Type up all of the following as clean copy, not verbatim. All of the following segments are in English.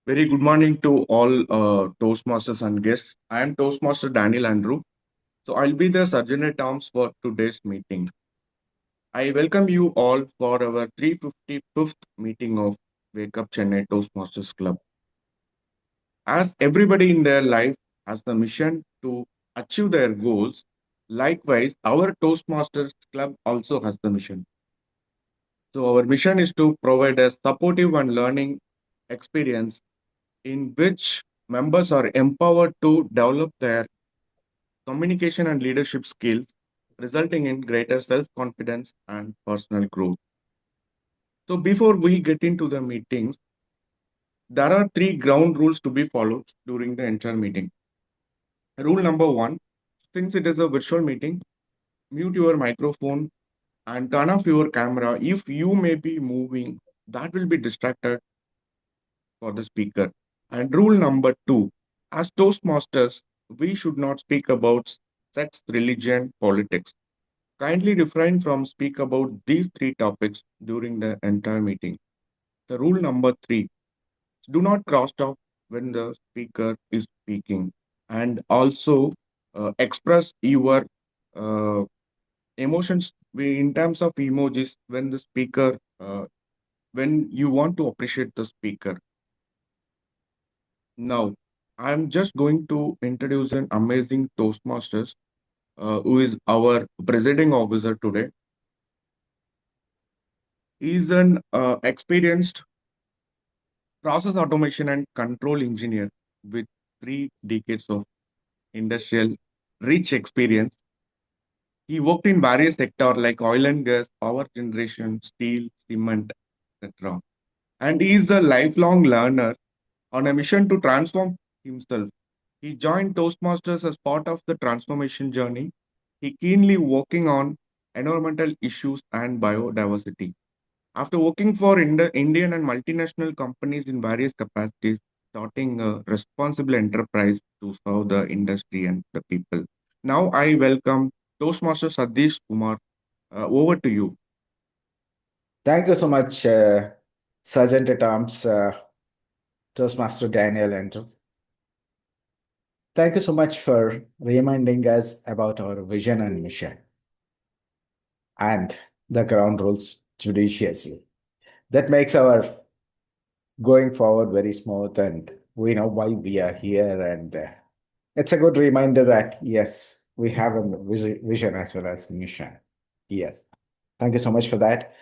Very good morning to all Toastmasters and guests. I am Toastmaster Daniel Andrew. So I'll be the surgeon at arms for today's meeting. I welcome you all for our 355th meeting of Wake Up Chennai Toastmasters Club. As everybody in their life has the mission to achieve their goals, likewise, our Toastmasters Club also has the mission. So our mission is to provide a supportive and learning experience in which members are empowered to develop their communication and leadership skills, resulting in greater self confidence and personal growth. So, before we get into the meetings, there are three ground rules to be followed during the entire meeting. Rule number one, since it is a virtual meeting, mute your microphone and turn off your camera. If you may be moving, that will be distracted for the speaker. And rule number two, as Toastmasters, we should not speak about sex, religion, politics. Kindly refrain from speak about these three topics during the entire meeting. The rule number three, do not cross talk when the speaker is speaking, and also express your uh, emotions in terms of emojis when the speaker when you want to appreciate the speaker. Now, I'm just going to introduce an amazing Toastmasters who is our presiding officer today. He is an experienced process automation and control engineer with 3 decades of industrial rich experience. He worked in various sectors like oil and gas, power generation, steel, cement, etc. And he is a lifelong learner on a mission to transform himself. He joined Toastmasters as part of the transformation journey. He keenly working on environmental issues and biodiversity. After working for Indian and multinational companies in various capacities, starting a responsible enterprise to serve the industry and the people. Now I welcome Toastmaster Sadish Kumar. Over to you. Thank you so much, Sergeant at Arms, Toastmaster Daniel Andrew. Thank you so much for reminding us about our vision and mission and the ground rules judiciously. That makes our going forward very smooth, and we know why we are here. And it's a good reminder that, yes, we have a vision as well as mission. Yes. Thank you so much for that.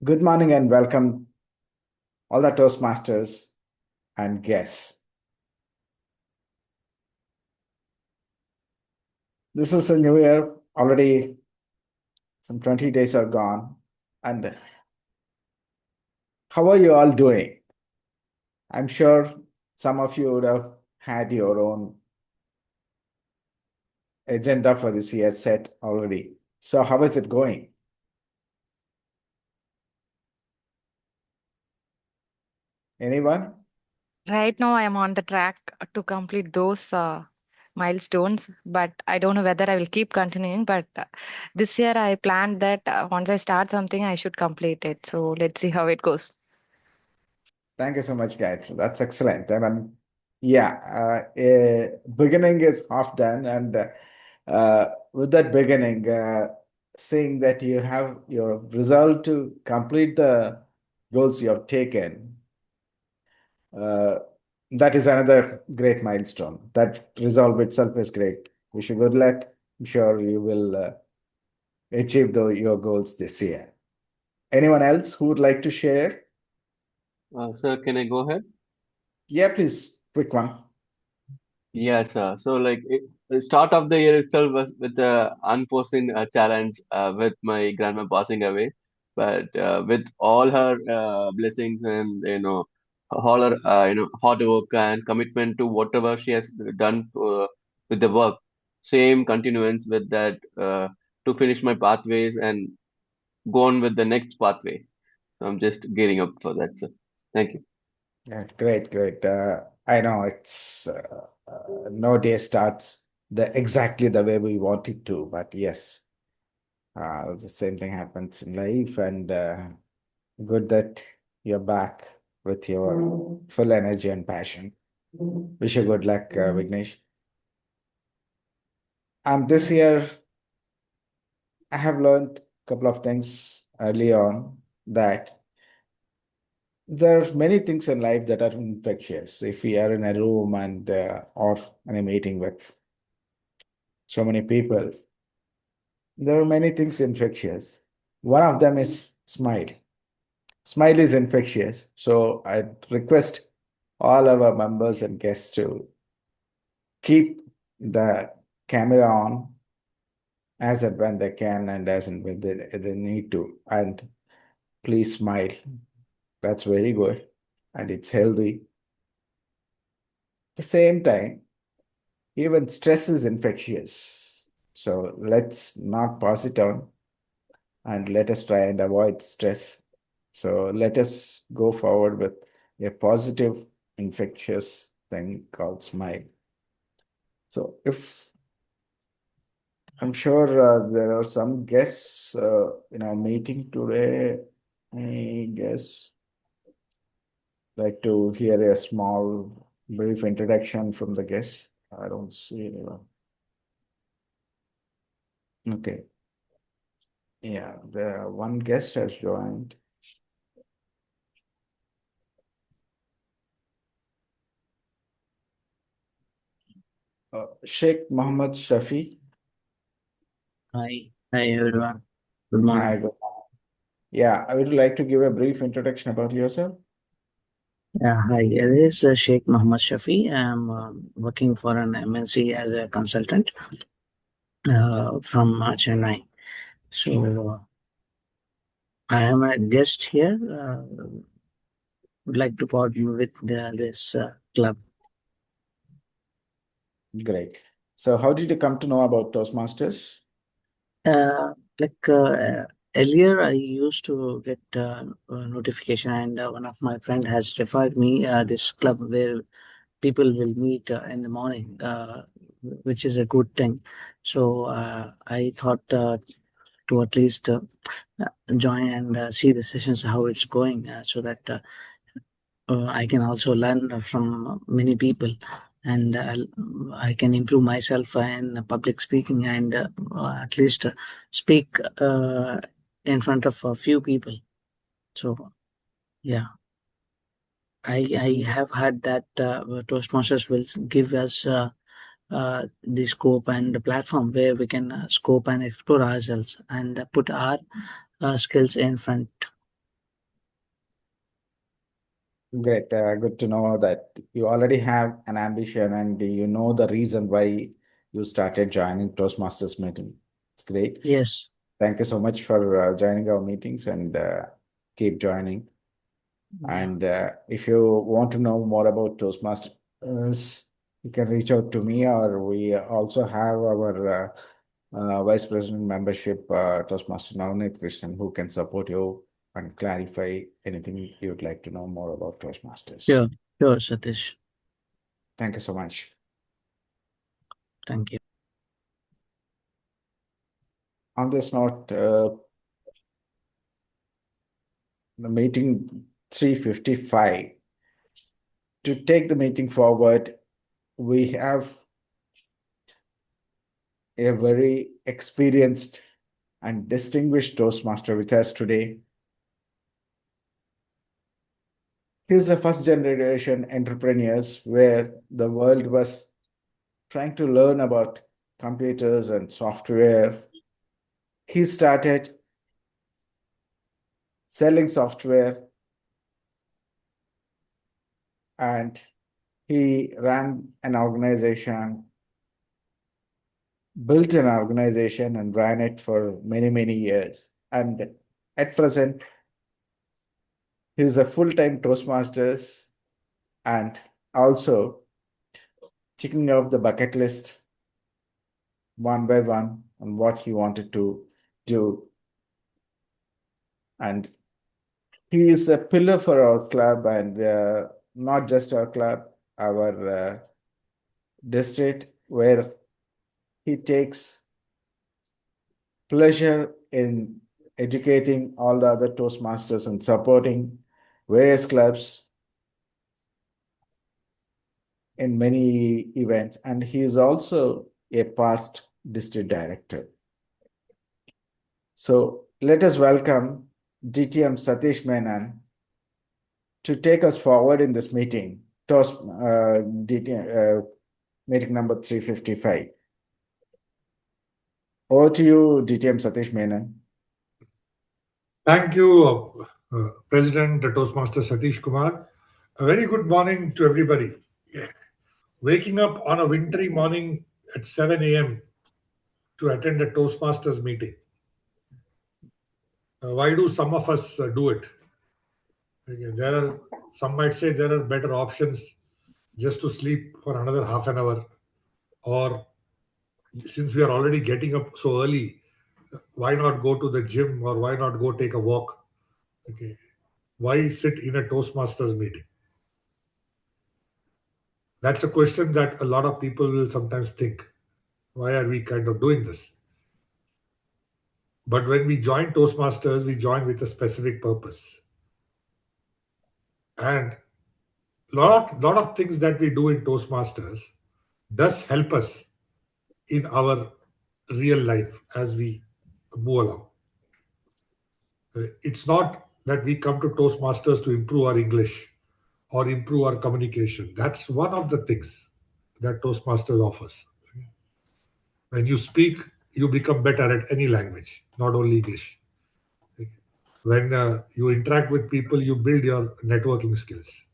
Good morning and welcome all the Toastmasters and guests. This is a new year. Already some 20 days are gone. And how are you all doing? I'm sure some of you would have had your own agenda for this year set already. So how is it going? Anyone? Right now, I am on the track to complete those milestones, but I don't know whether I will keep continuing. But this year, I planned that once I start something, I should complete it. So let's see how it goes. Thank you so much, Gayatri. That's excellent. I mean, yeah, beginning is half done. And with that beginning, seeing that you have your resolve to complete the goals you have taken, uh, that is another great milestone. That resolve itself is great. Wish you good luck. I'm sure you will achieve your goals this year. Anyone else who would like to share? Sir, can I go ahead? Yeah, please, quick one. Yes, sir. So, the start of the year itself was with a unforeseen challenge with my grandma passing away. But with all her blessings and all her hard work and commitment to whatever she has done with the work, same continuance with that to finish my pathways and go on with the next pathway. So I'm just gearing up for that, sir. Thank you. Yeah, great, great. I know it's no day starts exactly the way we want it to, but yes, the same thing happens in life, and good that you're back with your full energy and passion. Wish you good luck, Vignesh. And this year, I have learned a couple of things early on that there are many things in life that are infectious. If we are in a room and or in a meeting with so many people, there are many things infectious. One of them is smile. Smile is infectious. So I request all our members and guests to keep the camera on as and when they can and as and when they need to. And please smile. That's very good. And it's healthy. At the same time, even stress is infectious. So let's not pass it on and let us try and avoid stress. So let us go forward with a positive, infectious thing called smile. So if I'm sure there are some guests in our meeting today, I guess, like to hear a small, brief introduction from the guests. I don't see anyone. Okay. Yeah, the one guest has joined. Sheikh Mohammed Shafi. Hi, hi everyone. Good Hi, morning. good morning. Yeah, I would like to give a brief introduction about yourself. Yeah, hi. This is Sheikh Mohammed Shafi. I'm working for an MNC as a consultant from Chennai. So I am a guest here. Would like to partner with this club. Great. So, how did you come to know about Toastmasters? Like earlier, I used to get a notification, and one of my friend has referred me this club where people will meet in the morning, which is a good thing. So I thought to at least join and see the sessions how it's going, so that I can also learn from many people, and I can improve myself in public speaking and at least speak in front of a few people. So yeah, I have heard that Toastmasters will give us the scope and the platform where we can scope and explore ourselves and put our skills in front. Great. Good to know that you already have an ambition and you know the reason why you started joining Toastmasters meeting. It's great. Yes. Thank you so much for joining our meetings and keep joining. And if you want to know more about Toastmasters, you can reach out to me, or we also have our Vice President membership, Toastmaster Navneet Krishnan, who can support you and clarify anything you'd like to know more about Toastmasters. Sure, sure, Satish. Thank you so much. Thank you. On this note, the meeting 355. To take the meeting forward, we have a very experienced and distinguished Toastmaster with us today. He's the first generation entrepreneurs where the world was trying to learn about computers and software. He started selling software and he ran an organization, built an organization and ran it for many, many years. And at present, he's a full-time Toastmasters and also checking off the bucket list one by one on what he wanted to do. And he is a pillar for our club and not just our club, our district, where he takes pleasure in educating all the other Toastmasters and supporting various clubs in many events, and he is also a past district director. So let us welcome DTM Satish Menon to take us forward in this meeting, meeting number 355. Over to you, DTM Satish Menon. Thank you, President Toastmaster Satish Kumar. A very good morning to everybody. Waking up on a wintry morning at 7 a.m. to attend a Toastmasters meeting. Why do some of us do it? Okay, some might say there are better options just to sleep for another half an hour, or since we are already getting up so early, why not go to the gym, or why not go take a walk? Okay, why sit in a Toastmasters meeting? That's a question that a lot of people will sometimes think. Why are we kind of doing this? But when we join Toastmasters, we join with a specific purpose. And lot of things that we do in Toastmasters does help us in our real life as we move along. It's not that we come to Toastmasters to improve our English or improve our communication. That's one of the things that Toastmasters offers. When you speak, you become better at any language, not only English. When you interact with people, you build your networking skills.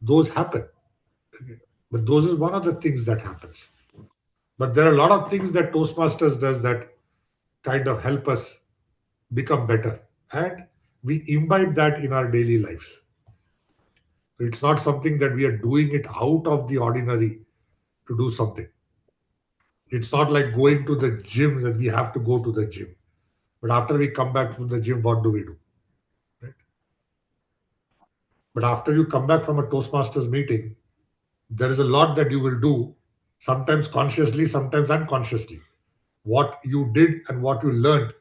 Those happen. But those is one of the things that happens. But there are a lot of things that Toastmasters does that kind of help us become better. And we imbibe that in our daily lives. It's not something that we are doing it out of the ordinary to do something. It's not like going to the gym that we have to go to the gym. But after we come back from the gym, what do we do? Right? But after you come back from a Toastmasters meeting, there is a lot that you will do, sometimes consciously, sometimes unconsciously. What you did and what you learned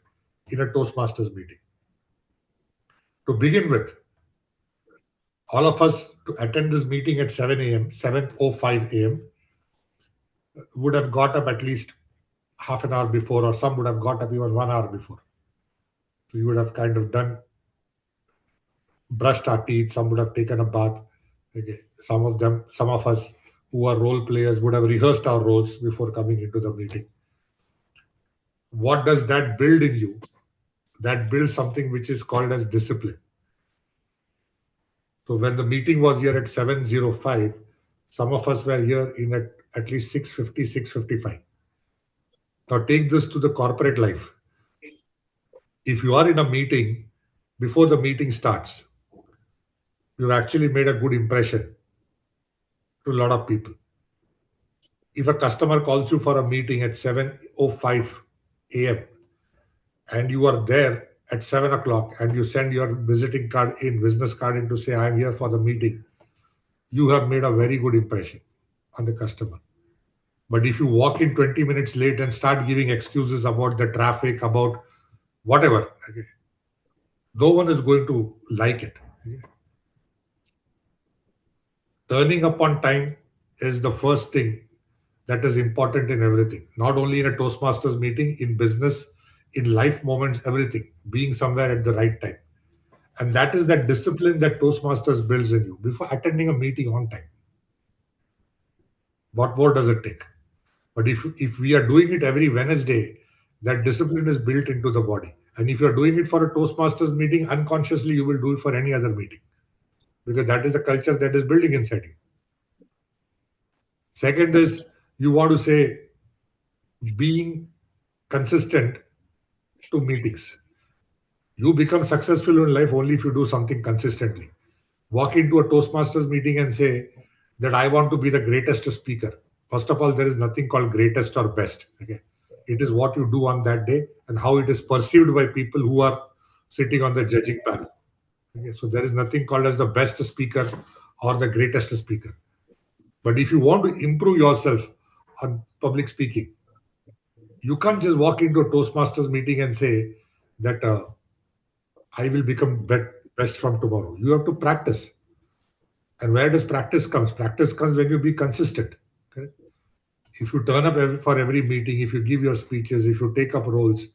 in a Toastmasters meeting. To begin with, all of us to attend this meeting at 7 a.m., 7:05 a.m., would have got up at least half an hour before, or some would have got up even 1 hour before. So you would have kind of brushed our teeth, some would have taken a bath. Okay. Some of us who are role players would have rehearsed our roles before coming into the meeting. What does that build in you? That builds something which is called as discipline. So when the meeting was here at 7:05, some of us were here in at least 6:50, 6:55. Now take this to the corporate life. If you are in a meeting, before the meeting starts, you've actually made a good impression to a lot of people. If a customer calls you for a meeting at 7:05 a.m. and you are there at 7 o'clock and you send your business card in to say, I'm here for the meeting, you have made a very good impression on the customer. But if you walk in 20 minutes late and start giving excuses about the traffic, about whatever, okay, no one is going to like it. Okay. Turning up on time is the first thing that is important in everything, not only in a Toastmasters meeting, in business, in life moments, everything, being somewhere at the right time. And that is that discipline that Toastmasters builds in you before attending a meeting on time. What more does it take? But if we are doing it every Wednesday, that discipline is built into the body. And if you're doing it for a Toastmasters meeting, unconsciously you will do it for any other meeting, because that is the culture that is building inside you. Second is, you want to say, being consistent to meetings. You become successful in life only if you do something consistently. Walk into a Toastmasters meeting and say that I want to be the greatest speaker. First of all, there is nothing called greatest or best. Okay, it is what you do on that day and how it is perceived by people who are sitting on the judging panel. Okay, so there is nothing called as the best speaker or the greatest speaker. But if you want to improve yourself on public speaking, you can't just walk into a Toastmasters meeting and say that I will become best from tomorrow. You have to practice. And where does practice comes? Practice comes when you be consistent. Correct? If you turn up for every meeting, if you give your speeches, if you take up roles,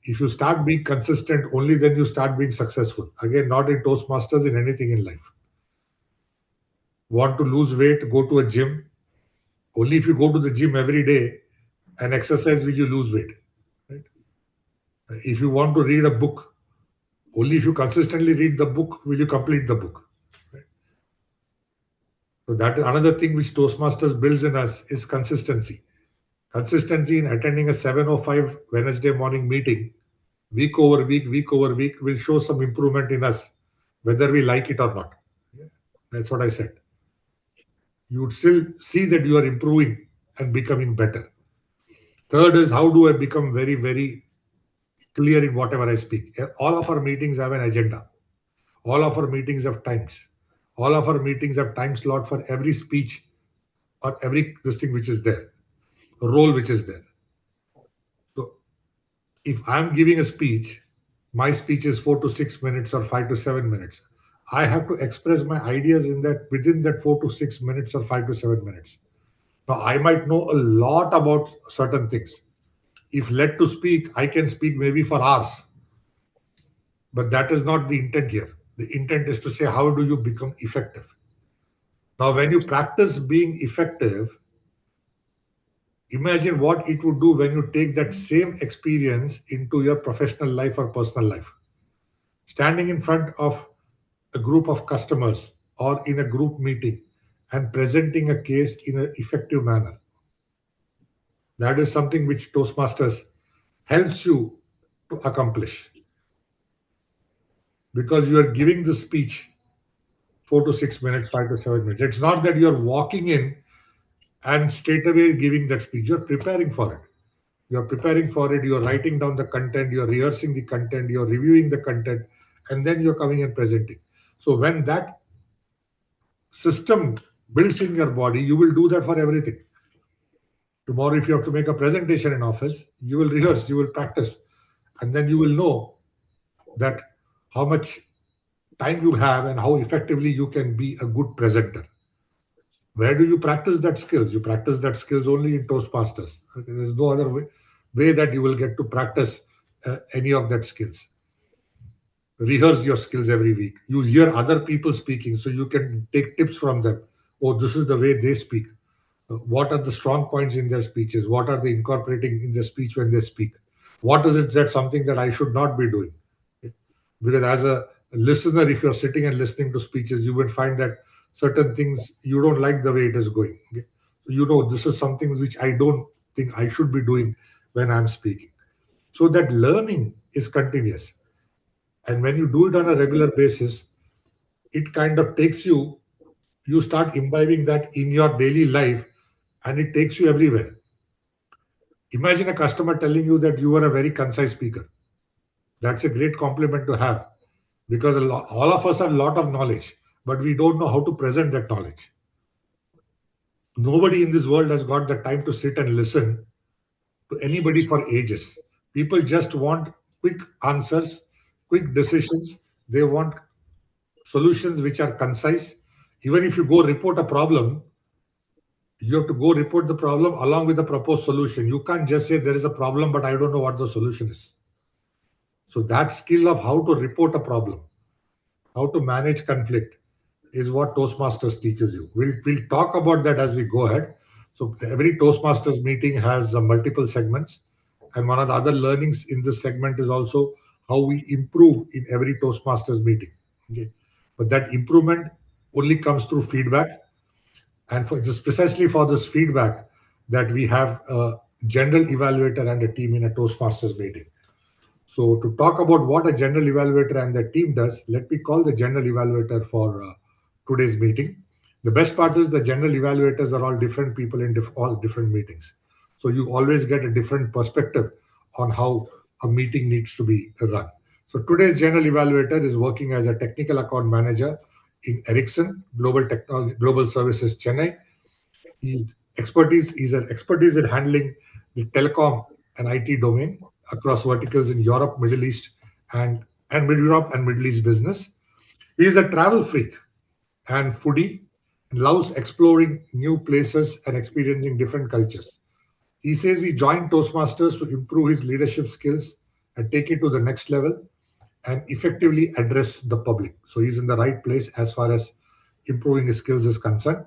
if you start being consistent, only then you start being successful. Again, not in Toastmasters, in anything in life. Want to lose weight, go to a gym. Only if you go to the gym every day and exercise will you lose weight. Right? If you want to read a book, only if you consistently read the book will you complete the book. Right? So that is another thing which Toastmasters builds in us is consistency. Consistency in attending a 7:05 Wednesday morning meeting, week over week, will show some improvement in us, whether we like it or not. That's what I said. You would still see that you are improving and becoming better. Third is, how do I become very, very clear in whatever I speak? All of our meetings have an agenda. All of our meetings have times. All of our meetings have time slot for every speech or every this thing which is there, a role which is there. So if I'm giving a speech, my speech is 4 to 6 minutes or 5 to 7 minutes. I have to express my ideas in that within that 4 to 6 minutes or 5 to 7 minutes. Now I might know a lot about certain things. If led to speak, I can speak maybe for hours. But that is not the intent here. The intent is to say, how do you become effective? Now, when you practice being effective, imagine what it would do when you take that same experience into your professional life or personal life. Standing in front of a group of customers or in a group meeting and presenting a case in an effective manner. That is something which Toastmasters helps you to accomplish, because you are giving the speech 4 to 6 minutes, 5 to 7 minutes. It's not that you're walking in and straight away giving that speech. You're preparing for it. You're preparing for it. You're writing down the content. You're rehearsing the content. You're reviewing the content. And then you're coming and presenting. So when that system builds in your body, you will do that for everything. Tomorrow, if you have to make a presentation in office, you will rehearse, you will practice. And then you will know that how much time you have and how effectively you can be a good presenter. Where do you practice that skills? You practice that skills only in Toastmasters. Okay, there's no other way that you will get to practice any of that skills. Rehearse your skills every week. You hear other people speaking, so you can take tips from them. Oh, this is the way they speak. What are the strong points in their speeches? What are they incorporating in their speech when they speak? What is it that something that I should not be doing? Because as a listener, if you're sitting and listening to speeches, you will find that certain things you don't like the way it is going. Okay? So you know this is something which I don't think I should be doing when I'm speaking. So that learning is continuous. And when you do it on a regular basis, it kind of takes you, you start imbibing that in your daily life, and it takes you everywhere. Imagine a customer telling you that you are a very concise speaker. That's a great compliment to have, because all of us have a lot of knowledge, but we don't know how to present that knowledge. Nobody in this world has got the time to sit and listen to anybody for ages. People just want quick answers, quick decisions. They want solutions which are concise. Even if you go report a problem, you have to go report the problem along with the proposed solution. You can't just say there is a problem, but I don't know what the solution is. So that skill of how to report a problem, how to manage conflict, is what Toastmasters teaches you. We'll talk about that as we go ahead. So every Toastmasters meeting has multiple segments. And one of the other learnings in this segment is also how we improve in every Toastmasters meeting. Okay. But that improvement only comes through feedback. And for just precisely for this feedback that we have a general evaluator and a team in a Toastmasters meeting. So to talk about what a general evaluator and the team does, let me call the general evaluator for today's meeting. The best part is the general evaluators are all different people in all different meetings. So you always get a different perspective on how a meeting needs to be run. So today's general evaluator is working as a technical account manager in Ericsson Global Services Chennai. His expertise is an expertise in handling the telecom and IT domain across verticals in Europe, Middle East, and Middle Europe and Middle East business. He is a travel freak and foodie, and loves exploring new places and experiencing different cultures. He says he joined Toastmasters to improve his leadership skills and take it to the next level and effectively address the public. So he's in the right place as far as improving his skills is concerned.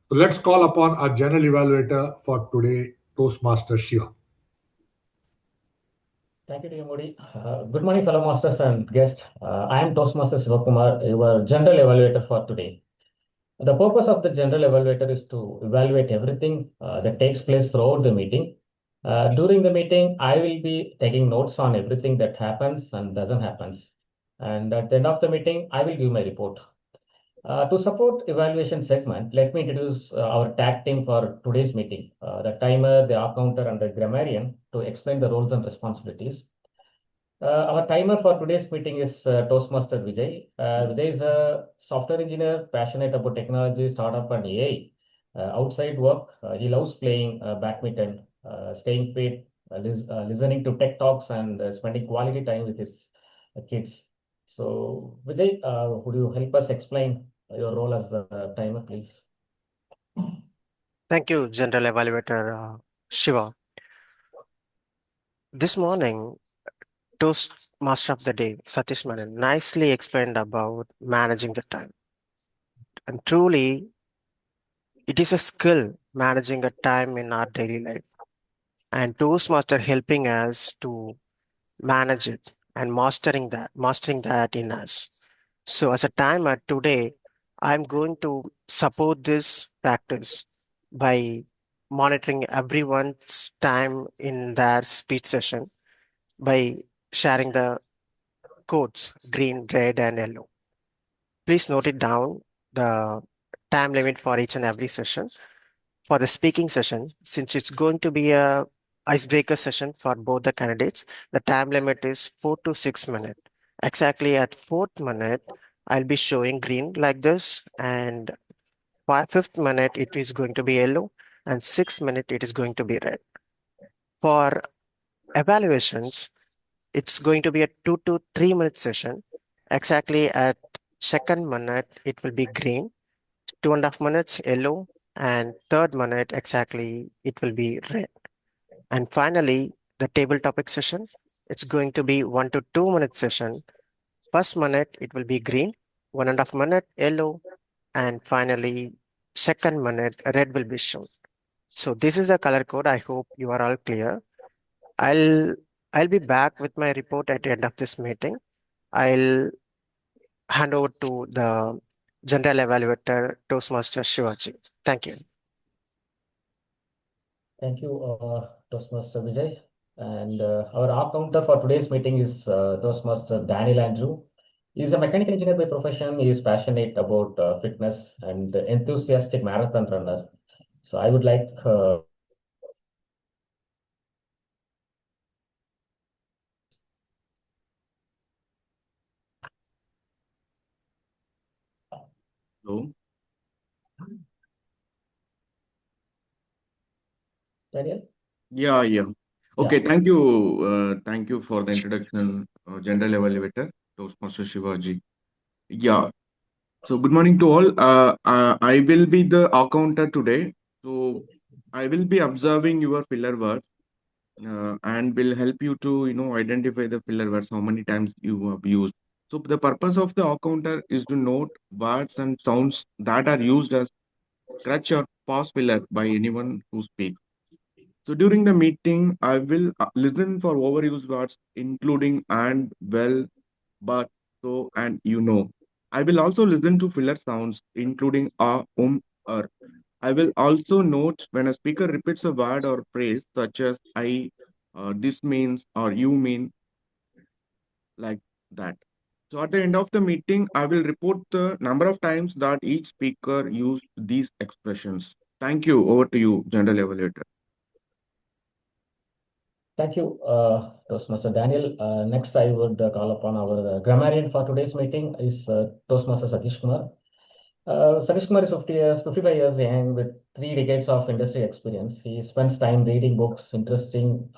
So let's call upon our general evaluator for today, Toastmaster Shiva. Thank you, Modi. Good morning, fellow masters and guests. I am Toastmaster Sivakumar, your general evaluator for today. The purpose of the general evaluator is to evaluate everything that takes place throughout the meeting. During the meeting, I will be taking notes on everything that happens and doesn't happens. And at the end of the meeting, I will give my report. To support evaluation segment, let me introduce our tag team for today's meeting, the timer, the accounter, and the grammarian to explain the roles and responsibilities. Our timer for today's meeting is Toastmaster Vijay. Vijay is a software engineer, passionate about technology, startup, and AI. Outside work, he loves playing badminton, staying fit, listening to tech talks, and spending quality time with his kids. So, Vijay, would you help us explain your role as the timer, please? Thank you, General Evaluator Shiva. This morning, Toastmaster of the Day, Satish Menon, nicely explained about managing the time. And truly, it is a skill managing a time in our daily life. And Toastmaster helping us to manage it and mastering that in us. So as a timer today, I'm going to support this practice by monitoring everyone's time in their speech session by sharing the codes green, red, and yellow. Please note it down the time limit for each and every session. For the speaking session, since it's going to be a icebreaker session for both the candidates, the time limit is 4 to 6 minutes. Exactly at fourth minute, I'll be showing green like this, and fifth minute it is going to be yellow, and 6 minute it is going to be red. For evaluations, it's going to be a 2 to 3 minute session. Exactly at second minute, it will be green, 2.5 minutes yellow, and third minute exactly it will be red. And finally, the table topic session, it's going to be 1 to 2 minute session. First minute it will be green, 1.5 minute yellow, and finally second minute red will be shown. So this is the color code. I hope you are all clear. I'll I'll be back with my report at the end of this meeting. I'll hand over to the general evaluator, Toastmaster Shivaji. Thank you. Thank you, Toastmaster Vijay. And our accounter for today's meeting is Toastmaster Daniel Andrew. He's a mechanical engineer by profession. He is passionate about fitness and enthusiastic marathon runner. So I would like Hello. Daniel. Yeah, yeah. Okay, thank you. Thank you for the introduction, General Evaluator, Toastmaster Shivaji. Yeah. So good morning to all. I will be the accountant today. So I will be observing your filler words and will help you to, identify the filler words, how many times you have used. So the purpose of the accounter is to note words and sounds that are used as crutch or pause filler by anyone who speaks. So during the meeting, I will listen for overused words, including and, well, but, so, and you know. I will also listen to filler sounds, including or. I will also note when a speaker repeats a word or phrase, such as I, this means, or you mean, like that. So at the end of the meeting, I will report the number of times that each speaker used these expressions. Thank you. Over to you, General Evaluator. Thank you, Toastmaster Daniel. Next, I would call upon our grammarian for today's meeting is Toastmaster Satish Kumar. Satish Kumar is 55 years young with 3 decades of industry experience. He spends time reading books, interesting,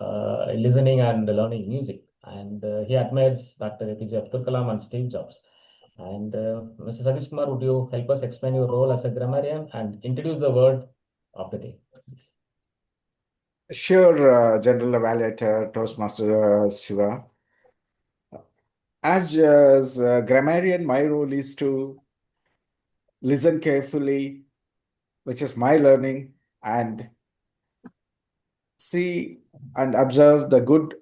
listening and learning music. And he admires Dr. APJ Abdul Kalam and Steve Jobs. And Mr. Satish Kumar, would you help us explain your role as a grammarian and introduce the word of the day, please? Sure, General Evaluator, Toastmaster Shiva. As a grammarian, my role is to listen carefully, which is my learning, and see and observe the good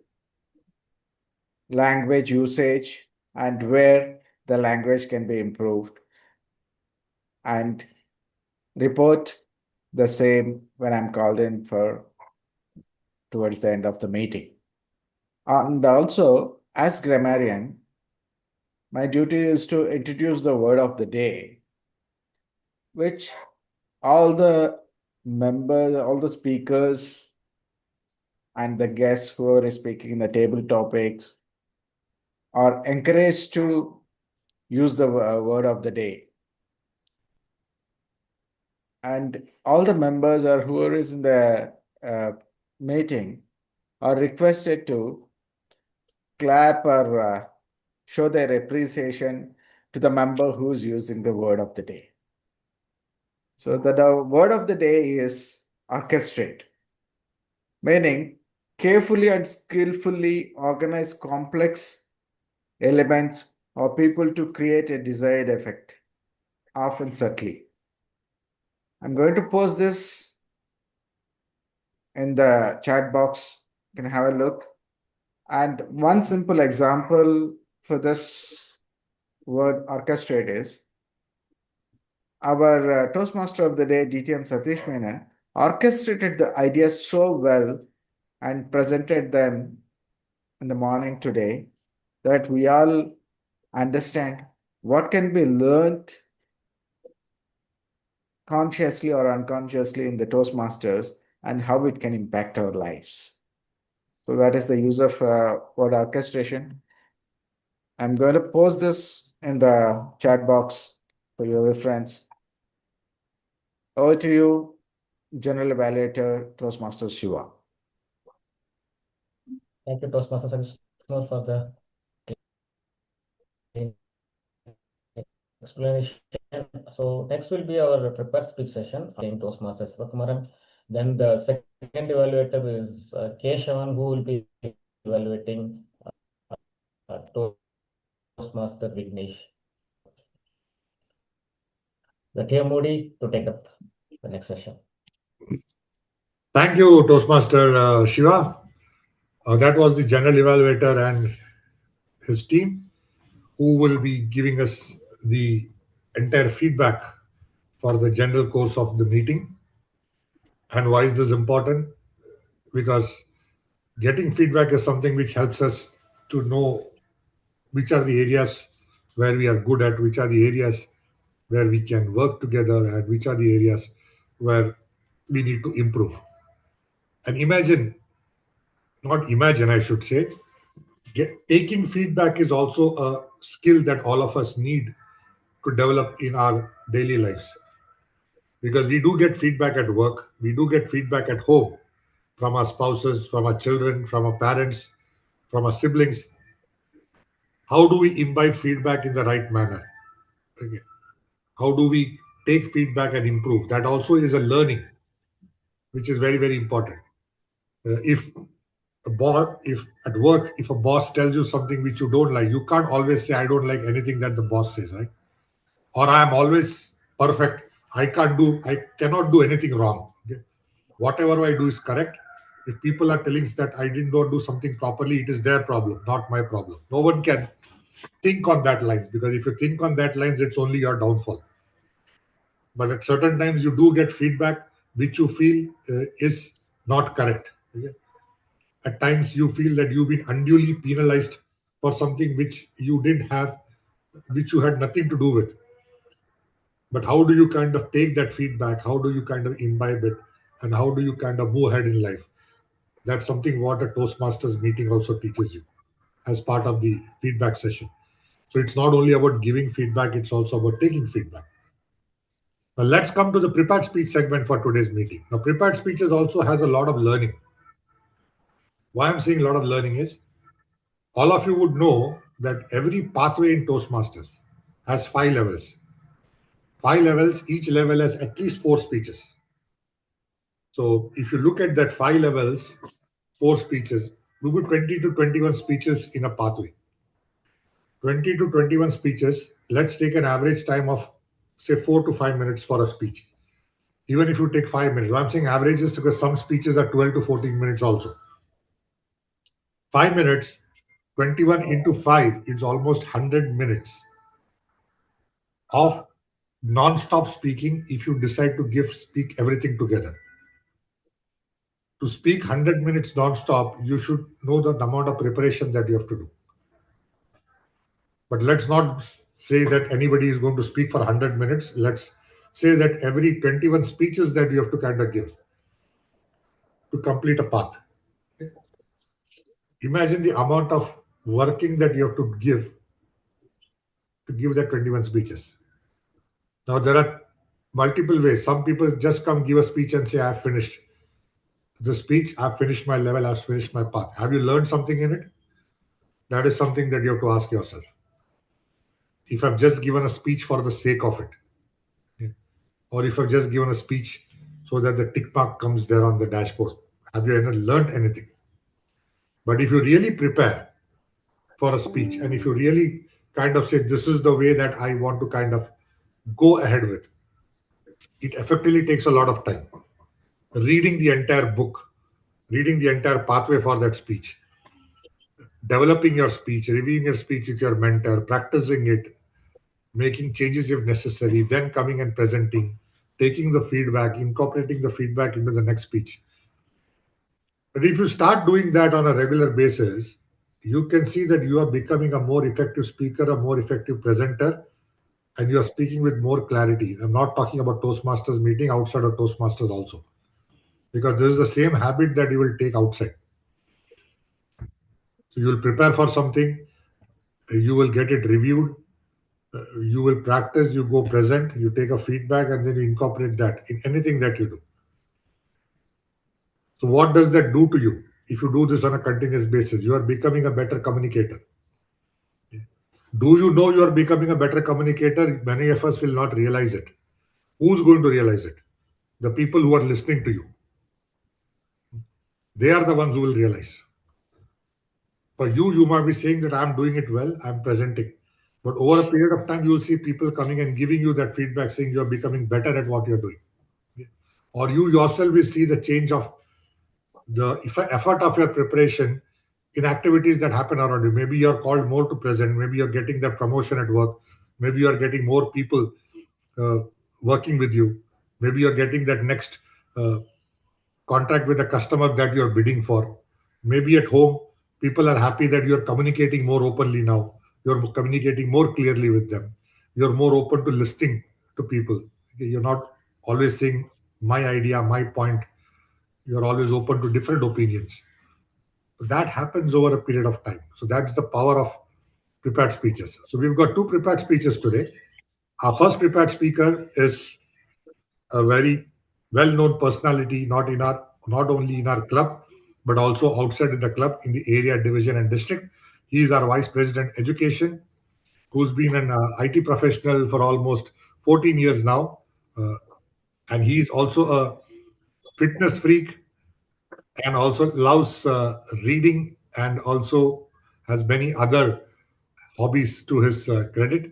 language usage and where the language can be improved, and report the same when I'm called in for towards the end of the meeting. And also, as grammarian, my duty is to introduce the word of the day, which all the members, all the speakers, and the guests who are speaking in the table topics are encouraged to use the word of the day. And all the members or whoever is in the meeting are requested to clap or show their appreciation to the member who's using the word of the day. So the word of the day is orchestrate, meaning carefully and skillfully organize complex elements or people to create a desired effect, often subtly. I'm going to post this in the chat box. You can have a look. And one simple example for this word orchestrate is our Toastmaster of the day, DTM Satish Menon, orchestrated the ideas so well and presented them in the morning today that we all understand what can be learned consciously or unconsciously in the Toastmasters and how it can impact our lives. So that is the use of word orchestration. I'm going to post this in the chat box for your reference. Over to you, General Evaluator, Toastmaster Shiva. Thank you, Toastmaster Satish Kumar, for the explanation. So next will be our prepared speech session in Toastmasters Sivakumaran. Then the second evaluator is Keshavan, who will be evaluating Toastmaster Vignesh. The Tia Modi to take up the next session. Thank you, Toastmaster Shiva. That was the general evaluator and his team who will be giving us the entire feedback for the general course of the meeting. And why is this important? Because getting feedback is something which helps us to know which are the areas where we are good at, which are the areas where we can work together, and which are the areas where we need to improve. And not imagine, I should say, taking feedback is also a skill that all of us need to develop in our daily lives. Because we do get feedback at work, we do get feedback at home from our spouses, from our children, from our parents, from our siblings. How do we imbibe feedback in the right manner? Okay. How do we take feedback and improve? That also is a learning, which is very, very important. If if at work, if a boss tells you something which you don't like, you can't always say, I don't like anything that the boss says, right? Or I am always perfect. I cannot do anything wrong. Okay? Whatever I do is correct. If people are telling us that I did not do something properly, it is their problem, not my problem. No one can think on that lines, because if you think on that lines, it's only your downfall. But at certain times, you do get feedback which you feel is not correct. Okay? At times, you feel that you've been unduly penalized for something which you didn't have, which you had nothing to do with. But how do you kind of take that feedback? How do you kind of imbibe it? And how do you kind of move ahead in life? That's something what a Toastmasters meeting also teaches you as part of the feedback session. So it's not only about giving feedback, it's also about taking feedback. Now let's come to the prepared speech segment for today's meeting. Now prepared speeches also has a lot of learning. Why I'm saying a lot of learning is, all of you would know that every pathway in Toastmasters has 5 levels. 5 levels, each level has at least 4 speeches. So if you look at that 5 levels, 4 speeches, we do 20 to 21 speeches in a pathway. 20 to 21 speeches, let's take an average time of say 4 to 5 minutes for a speech. Even if you take 5 minutes, I'm saying averages because some speeches are 12 to 14 minutes also. 5 minutes, 21 into 5 is almost 100 minutes of non-stop speaking if you decide to speak everything together. To speak 100 minutes non-stop, you should know the amount of preparation that you have to do. But let's not say that anybody is going to speak for 100 minutes. Let's say that every 21 speeches that you have to kind of give to complete a path. Imagine the amount of working that you have to give that 21 speeches. Now, there are multiple ways. Some people just come give a speech and say, I've finished the speech, I've finished my level, I've finished my path. Have you learned something in it? That is something that you have to ask yourself. If I've just given a speech for the sake of it, or if I've just given a speech so that the tick mark comes there on the dashboard, have you ever learned anything? But if you really prepare for a speech, and if you really kind of say, this is the way that I want to kind of go ahead with, it effectively takes a lot of time. Reading the entire book, reading the entire pathway for that speech, developing your speech, reviewing your speech with your mentor, practicing it, making changes if necessary, then coming and presenting, taking the feedback, incorporating the feedback into the next speech. But if you start doing that on a regular basis, you can see that you are becoming a more effective speaker, a more effective presenter, and you are speaking with more clarity. I'm not talking about Toastmasters meeting, outside of Toastmasters also, because this is the same habit that you will take outside. So you will prepare for something, you will get it reviewed, you will practice, you go present, you take a feedback, and then you incorporate that in anything that you do. So what does that do to you? If you do this on a continuous basis, you are becoming a better communicator. Do you know you are becoming a better communicator? Many of us will not realize it. Who's going to realize it? The people who are listening to you. They are the ones who will realize. For you, you might be saying that I'm doing it well, I'm presenting. But over a period of time, you will see people coming and giving you that feedback saying you're becoming better at what you're doing. Or you yourself will see the change of the effort of your preparation in activities that happen around you. Maybe you're called more to present, maybe you're getting that promotion at work, maybe you're getting more people working with you, maybe you're getting that next contract with a customer that you're bidding for. Maybe at home, people are happy that you're communicating more openly now. You're communicating more clearly with them. You're more open to listening to people. You're not always saying my idea, my point. You're always open to different opinions. That happens over a period of time. So that's the power of prepared speeches. So we've got 2 prepared speeches today. Our first prepared speaker is a very well-known personality, not only in our club, but also outside of the club in the area, division, and district. He is our Vice President Education, who's been an IT professional for almost 14 years now. And he's also a fitness freak and also loves reading and also has many other hobbies to his credit.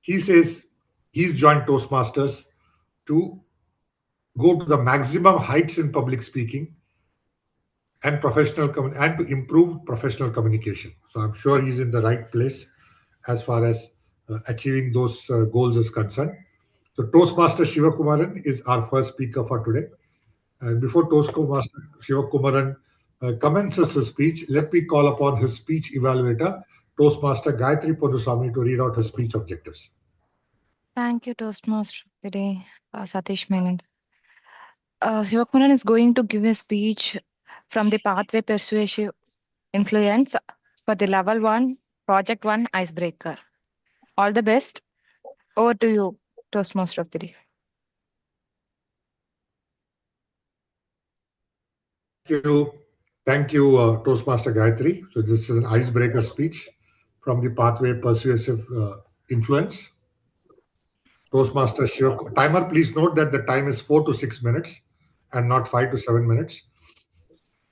He says he's joined Toastmasters to go to the maximum heights in public speaking and and to improve professional communication. So I'm sure he's in the right place as far as achieving those goals is concerned. So Toastmaster Shivakumaran is our first speaker for today. And before Toastmaster Shivakumaran commences his speech, let me call upon his speech evaluator, Toastmaster Gayatri Ponusamy, to read out his speech objectives. Thank you, Toastmaster of the day, Satish Menon. Shivakumaran is going to give a speech from the Pathway Persuasive Influence for the Level 1, Project 1 Icebreaker. All the best. Over to you, Toastmaster of the day. Thank you, Toastmaster Gayatri. So this is an icebreaker speech from the Pathway Persuasive Influence. Toastmaster Shiva. Timer, please note that the time is 4 to 6 minutes and not 5 to 7 minutes.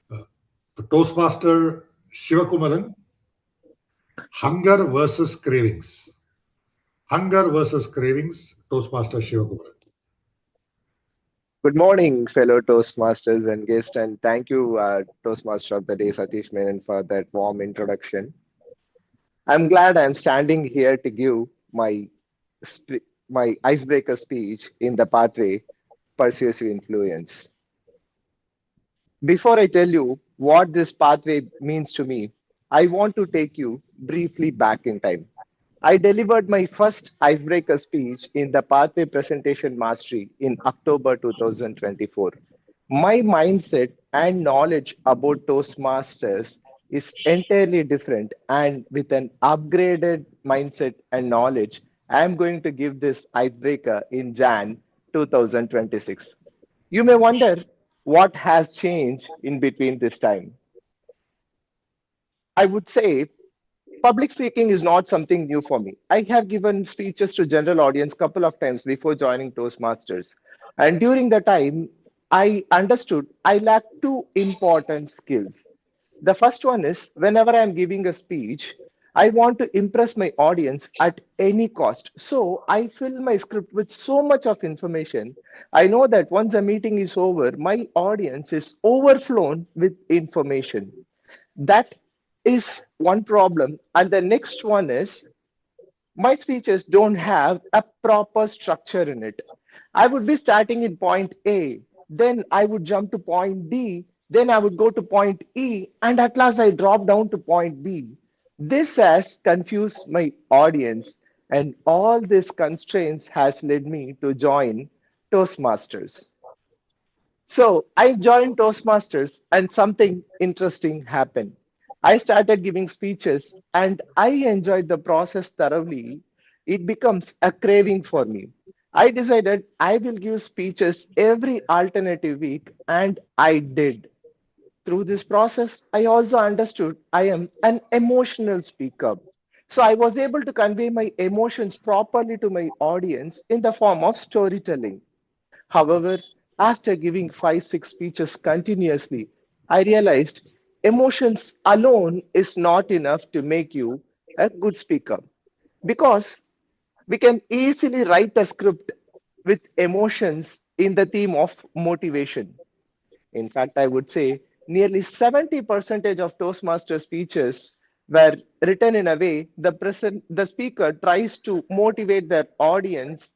The Toastmaster Shivakumaran, hunger versus cravings. Hunger versus cravings, Toastmaster Shivakumaran. Good morning, fellow Toastmasters and guests, and thank you, Toastmaster of the Day, Satish Menon, for that warm introduction. I'm glad I'm standing here to give my icebreaker speech in the pathway persuasive influence. Before I tell you what this pathway means to me, I want to take you briefly back in time. I delivered my first icebreaker speech in the Pathway Presentation Mastery in October 2024. My mindset and knowledge about Toastmasters is entirely different, and with an upgraded mindset and knowledge, I am going to give this icebreaker in Jan 2026. You may wonder what has changed in between this time. I would say public speaking is not something new for me. I have given speeches to general audience couple of times before joining Toastmasters. And during the time, I understood I lacked two important skills. The first one is whenever I'm giving a speech, I want to impress my audience at any cost. So I fill my script with so much of information. I know that once a meeting is over, my audience is overflown with information. That is one problem. And the next one is my speeches don't have a proper structure in it. I would be starting in point A, then I would jump to point D, then I would go to point E, and at last I drop down to point B. This has confused my audience, and all these constraints has led me to join Toastmasters. So I joined Toastmasters and something interesting happened. I started giving speeches and I enjoyed the process thoroughly. It becomes a craving for me. I decided I will give speeches every alternative week, and I did. Through this process, I also understood I am an emotional speaker. So I was able to convey my emotions properly to my audience in the form of storytelling. However, after giving 5, 6 speeches continuously, I realized emotions alone is not enough to make you a good speaker, because we can easily write a script with emotions in the theme of motivation. In fact, I would say nearly 70% of Toastmaster speeches were written in a way the speaker tries to motivate their audience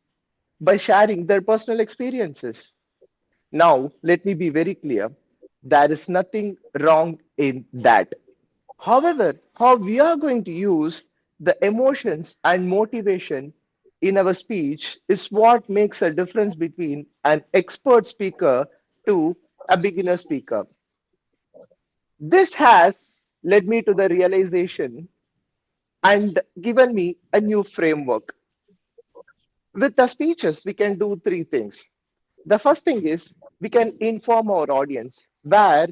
by sharing their personal experiences. Now, let me be very clear. There is nothing wrong in that. However, how we are going to use the emotions and motivation in our speech is what makes a difference between an expert speaker to a beginner speaker. This has led me to the realization and given me a new framework. With the speeches, we can do three things. The first thing is we can inform our audience where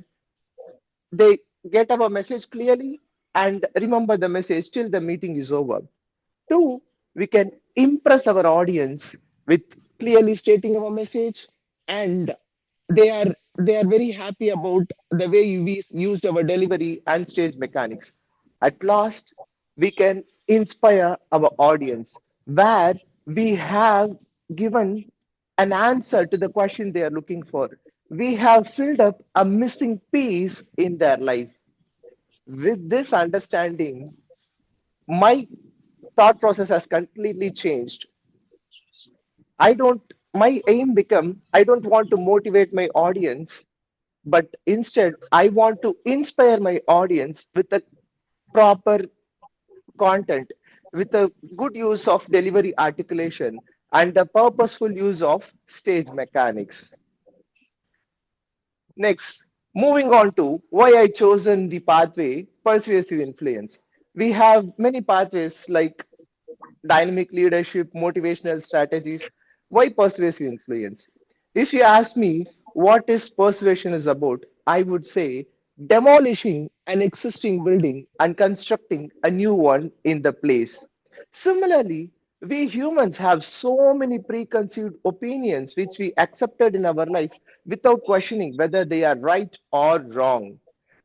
they get our message clearly and remember the message till the meeting is over. Two, we can impress our audience with clearly stating our message, and they are very happy about the way we used our delivery and stage mechanics. At last, we can inspire our audience where we have given an answer to the question they are looking for. We have filled up a missing piece in their life. With this understanding, my thought process has completely changed. My aim become, I don't want to motivate my audience, but instead I want to inspire my audience with a proper content, with a good use of delivery articulation and a purposeful use of stage mechanics. Next, moving on to why I chosen the pathway persuasive influence. We have many pathways like dynamic leadership, motivational strategies. Why persuasive influence? If you ask me what is persuasion is about, I would say demolishing an existing building and constructing a new one in the place. Similarly, We humans have so many preconceived opinions which we accepted in our life without questioning whether they are right or wrong.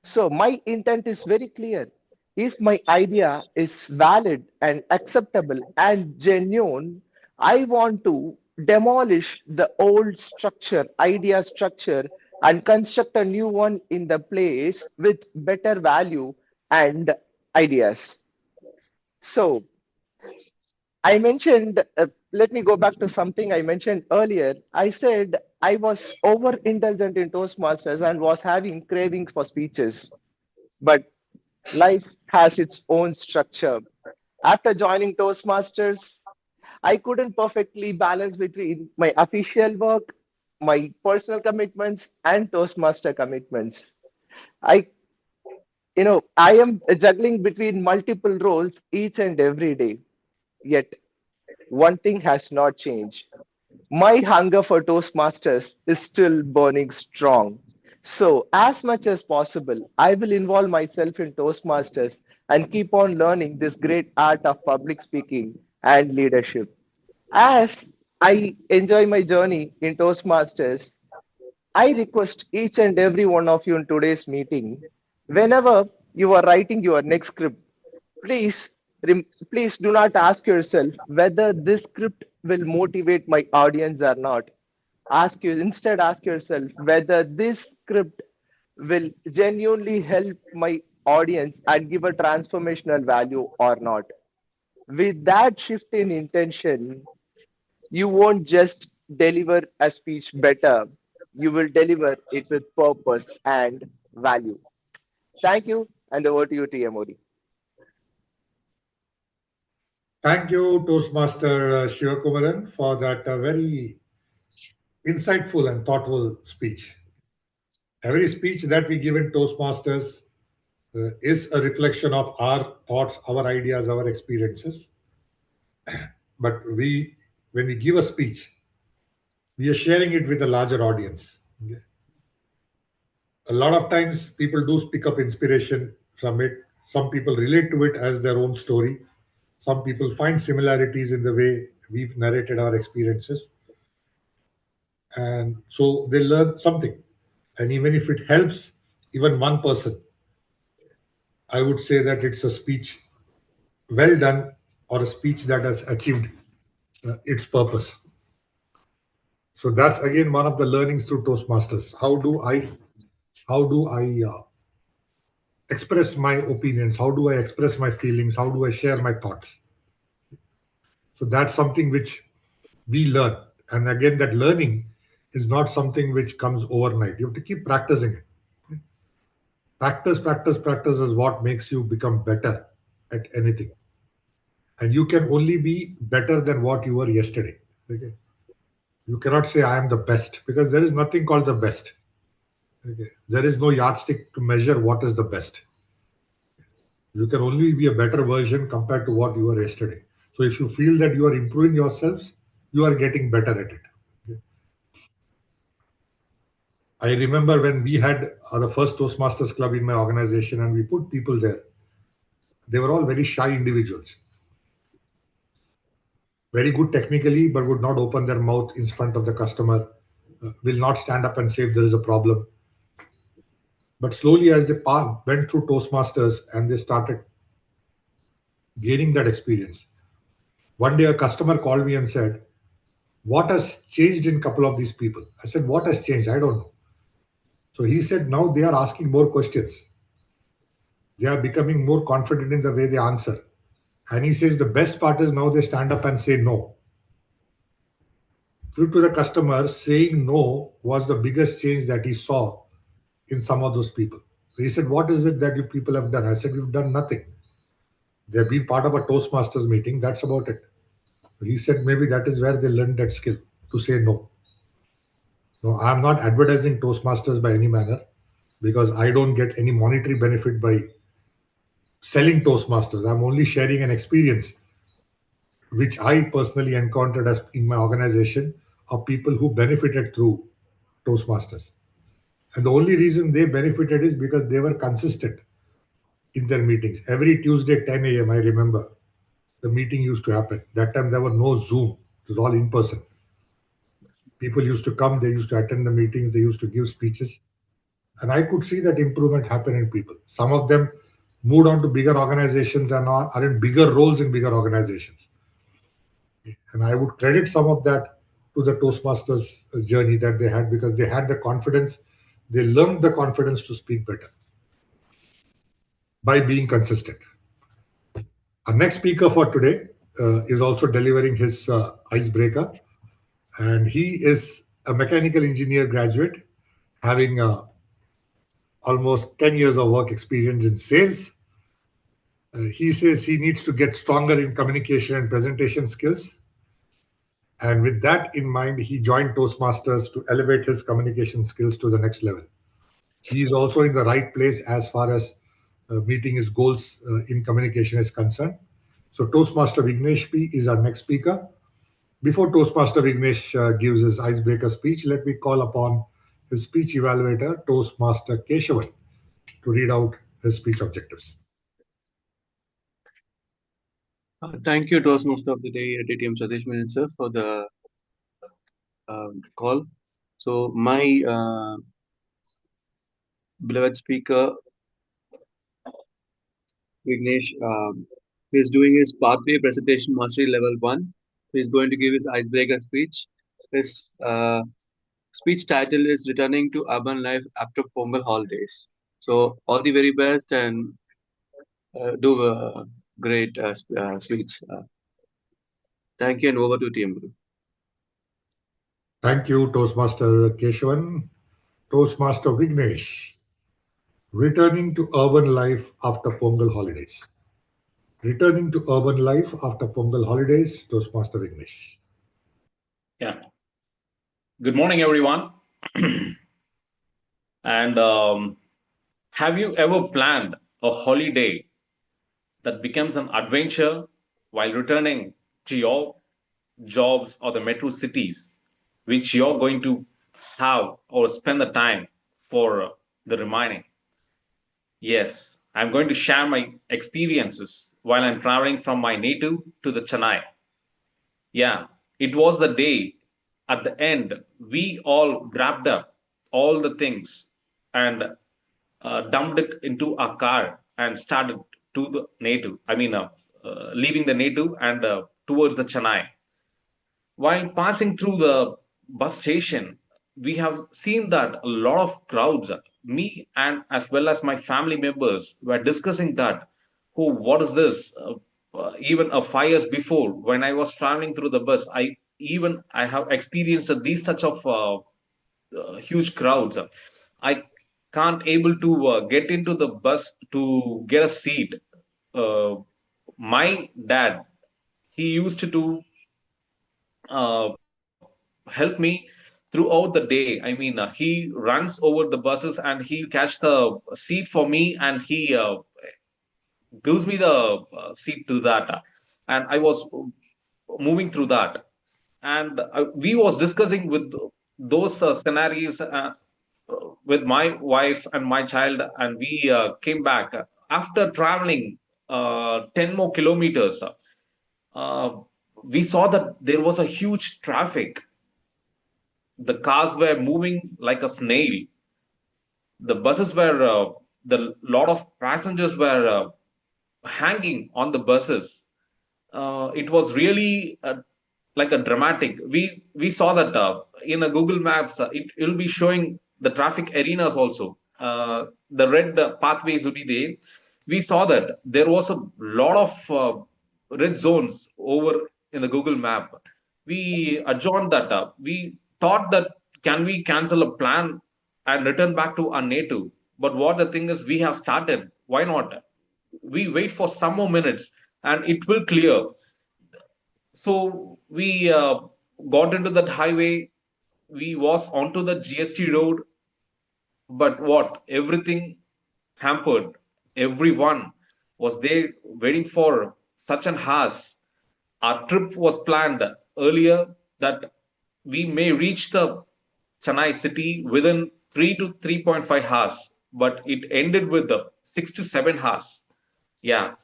So, my intent is very clear. If my idea is valid and acceptable and genuine, I want to demolish the old structure, idea structure, and construct a new one in the place with better value and ideas. So, I mentioned, let me go back to something I mentioned earlier. I said I was overindulgent in Toastmasters and was having cravings for speeches. But life has its own structure. After joining Toastmasters, I couldn't perfectly balance between my official work, my personal commitments, and Toastmaster commitments. I, I am juggling between multiple roles each and every day. Yet, one thing has not changed. My hunger for Toastmasters is still burning strong. So, as much as possible, I will involve myself in Toastmasters and keep on learning this great art of public speaking and leadership. As I enjoy my journey in Toastmasters, I request each and every one of you in today's meeting, whenever you are writing your next script, please, please do not ask yourself whether this script will motivate my audience or not. Instead ask yourself whether this script will genuinely help my audience and give a transformational value or not. With that shift in intention, you won't just deliver a speech better, you will deliver it with purpose and value. Thank you, and over to you, TMOD. Thank you, Toastmaster Shivakumaran, for that very insightful and thoughtful speech. Every speech that we give in Toastmasters is a reflection of our thoughts, our ideas, our experiences. But when we give a speech, we are sharing it with a larger audience. Okay? A lot of times people do pick up inspiration from it. Some people relate to it as their own story. Some people find similarities in the way we've narrated our experiences. And so they learn something. And even if it helps even one person, I would say that it's a speech well done or a speech that has achieved its purpose. So that's again one of the learnings through Toastmasters. How do I express my opinions? How do I express my feelings? How do I share my thoughts? So that's something which we learn. And again, that learning is not something which comes overnight. You have to keep practicing it. Practice, practice, practice is what makes you become better at anything. And you can only be better than what you were yesterday. Okay? You cannot say I am the best because there is nothing called the best. Okay? There is no yardstick to measure what is the best. You can only be a better version compared to what you were yesterday. So if you feel that you are improving yourselves, you are getting better at it. Okay? I remember when we had the first Toastmasters club in my organization and we put people there, they were all very shy individuals. Very good technically, but would not open their mouth in front of the customer, will not stand up and say if there is a problem. But slowly, as they went through Toastmasters and they started gaining that experience, one day a customer called me and said, "What has changed in a couple of these people?" I said, "What has changed? I don't know." So he said, "Now they are asking more questions. They are becoming more confident in the way they answer." And he says, "The best part is now they stand up and say no." Through to the customer, saying no was the biggest change that he saw in some of those people. So he said, "What is it that you people have done?" I said, "We've done nothing. They've been part of a Toastmasters meeting. That's about it." He said, "Maybe that is where they learned that skill to say no." No, I'm not advertising Toastmasters by any manner because I don't get any monetary benefit by selling Toastmasters. I'm only sharing an experience which I personally encountered as in my organization of people who benefited through Toastmasters. And the only reason they benefited is because they were consistent in their meetings. Every Tuesday, 10 a.m., I remember the meeting used to happen. That time there was no Zoom. It was all in person. People used to come, they used to attend the meetings, they used to give speeches. And I could see that improvement happen in people. Some of them moved on to bigger organizations and are in bigger roles in bigger organizations. And I would credit some of that to the Toastmasters journey that they had, because they had the confidence, they learned the confidence to speak better by being consistent. Our next speaker for today is also delivering his icebreaker, and he is a mechanical engineer graduate, having almost 10 years of work experience in sales. He says he needs to get stronger in communication and presentation skills. And with that in mind, he joined Toastmasters to elevate his communication skills to the next level. He is also in the right place as far as meeting his goals in communication is concerned. So Toastmaster Vignesh P is our next speaker. Before Toastmaster Vignesh gives his icebreaker speech, let me call upon his speech evaluator, Toastmaster Keshavan, to read out his speech objectives. Thank you, Toastmaster of the Day, TTM Satish Menon sir, for the call. So my beloved speaker, Vignesh, he is doing his Pathway Presentation Mastery Level 1. He is going to give his icebreaker speech. His speech title is Returning to Urban Life After Pongal Holidays. So all the very best, and do a great speech. Thank you, and over to TM Guru. Thank you, Toastmaster Keshavan. Toastmaster Vignesh, returning to urban life after Pongal holidays. Returning to urban life after Pongal holidays, Toastmaster Vignesh. Yeah. Good morning, everyone. And have you ever planned a holiday that becomes an adventure while returning to your jobs or the metro cities, which you're going to have or spend the time for the remaining? Yes, I'm going to share my experiences while I'm traveling from my native to the Chennai. Yeah, it was the day at the end we all grabbed up all the things and dumped it into a car and started to the native. Leaving the native and towards the Chennai. While passing through the bus station, we have seen that a lot of crowds, me and as well as my family members, were discussing that, oh, what is this? Even 5 years before, when I was traveling through the bus, I have experienced these such of huge crowds. I can't able to get into the bus to get a seat. Uh, my dad, he used to uh, help me throughout the day. He runs over the buses and he'll catch the seat for me, and he gives me the seat to that. And I was moving through that, and we was discussing with those scenarios with my wife and my child, and we came back after traveling 10 more kilometers. Uh, we saw that there was a huge traffic. The cars were moving like a snail. The buses were, the lot of passengers were hanging on the buses. It was really like a dramatic. We saw that in a Google Maps, it will be showing the traffic arenas also. The red pathways will be there. We saw that there was a lot of red zones over in the Google Map. We adjourned that up. We thought that can we cancel a plan and return back to our native? But what the thing is, we have started. Why not? We wait for some more minutes and it will clear. So we got into that highway. We was onto the GST road, but what? Everything hampered. Everyone was there waiting for such an hours. Our trip was planned earlier that we may reach the Chennai city within 3 to 3.5 hours, but it ended with 6 to 7 hours. Yeah.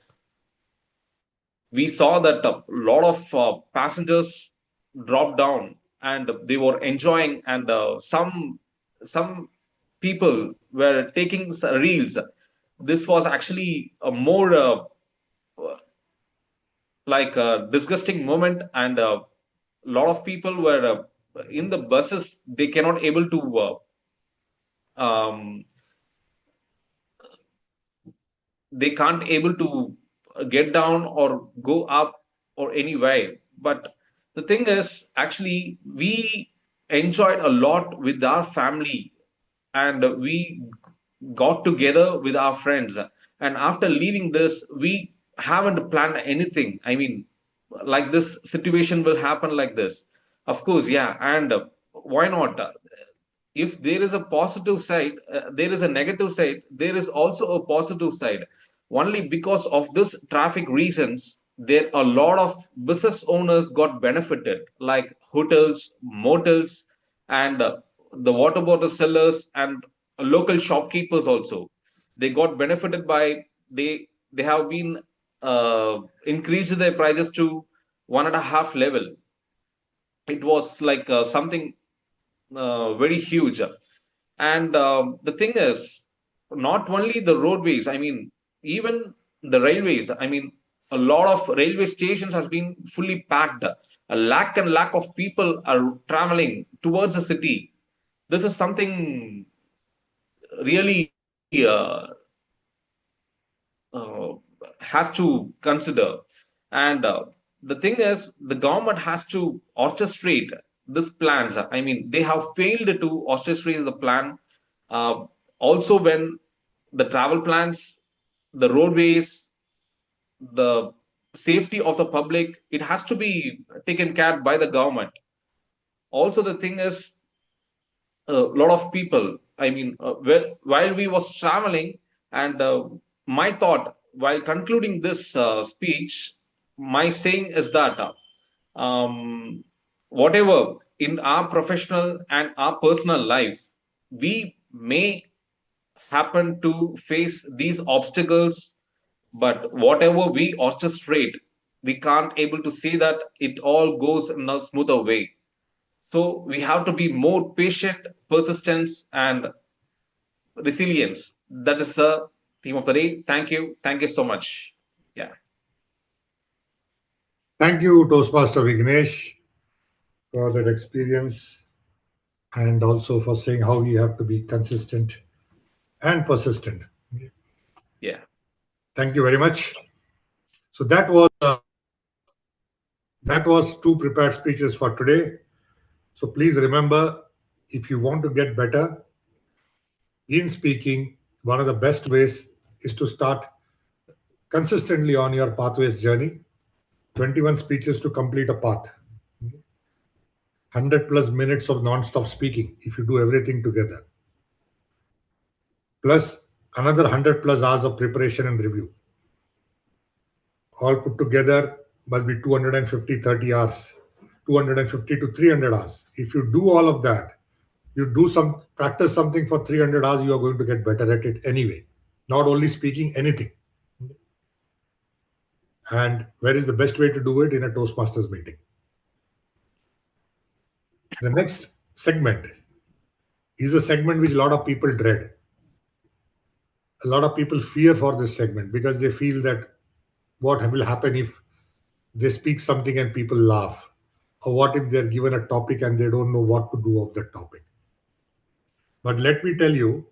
we saw that a lot of passengers dropped down and they were enjoying, and some people were taking reels. This was actually a more like a disgusting moment, and a lot of people were in the buses. They cannot able to um, they can't able to get down or go up or any way. But the thing is, actually, we enjoyed a lot with our family, and we got together with our friends. And after leaving this, we haven't planned anything. I mean, like this situation will happen like this. Of course, yeah. And why not? If there is a positive side, there is a negative side, there is also a positive side. Only because of this traffic reasons, there a lot of business owners got benefited, like hotels, motels, and the water bottle sellers and local shopkeepers also. They got benefited by, they have been increased their prices to 1.5 level. It was like something very huge. And the thing is, not only the roadways, I mean, even the railways, I mean, a lot of railway stations has been fully packed. A lakh and lakh of people are traveling towards the city. This is something really uh, has to consider. And the thing is, the government has to orchestrate this plans. I mean, they have failed to orchestrate the plan. Uh, Also, when the travel plans, the roadways, the safety of the public, it has to be taken care by the government. Also, the thing is, a lot of people, I mean, while we was traveling, and my thought while concluding this speech, my saying is that whatever in our professional and our personal life, we may happen to face these obstacles, but whatever we orchestrate, we can't able to see that it all goes in a smoother way. So we have to be more patient, persistence, and resilience. That is the theme of the day. Thank you. Thank you so much. Yeah. Thank you, Toastmaster Vignesh, for that experience and also for saying how we have to be consistent and persistent. Yeah. Thank you very much. So that was two prepared speeches for today. So please remember, if you want to get better in speaking, one of the best ways is to start consistently on your pathways journey. 21 speeches to complete a path. 100 plus minutes of non-stop speaking if you do everything together. Plus another 100 plus hours of preparation and review. All put together must be 250, 30 hours, 250 to 300 hours. If you do all of that, you practice something for 300 hours, you are going to get better at it anyway. Not only speaking, anything. And where is the best way to do it? In a Toastmasters meeting. The next segment is a segment which a lot of people dread. A lot of people fear for this segment because they feel that what will happen if they speak something and people laugh? Or what if they're given a topic and they don't know what to do of that topic? But let me tell you,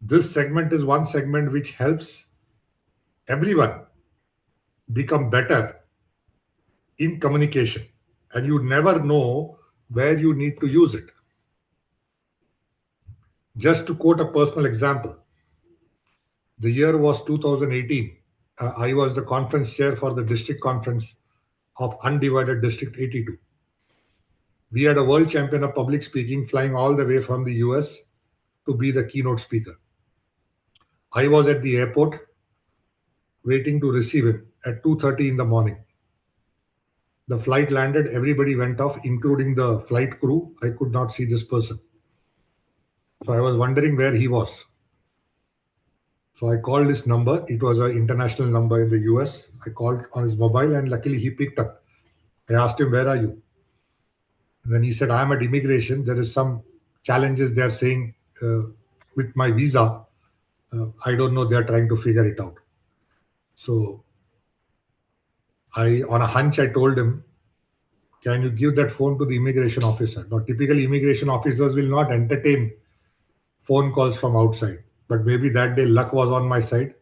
this segment is one segment which helps everyone become better in communication. And you never know where you need to use it. Just to quote a personal example, the year was 2018. I was the conference chair for the district conference of Undivided District 82. We had a world champion of public speaking flying all the way from the US to be the keynote speaker. I was at the airport waiting to receive him at 2:30 in the morning. The flight landed, everybody went off, including the flight crew. I could not see this person. So I was wondering where he was. So I called his number. It was an international number in the US. I called on his mobile and luckily he picked up. I asked him, "Where are you?" And then he said, "I'm at immigration. There is some challenges they are saying with my visa. I don't know. They are trying to figure it out." So on a hunch, I told him, "Can you give that phone to the immigration officer?" Now, typically, immigration officers will not entertain phone calls from outside. But maybe that day luck was on my side.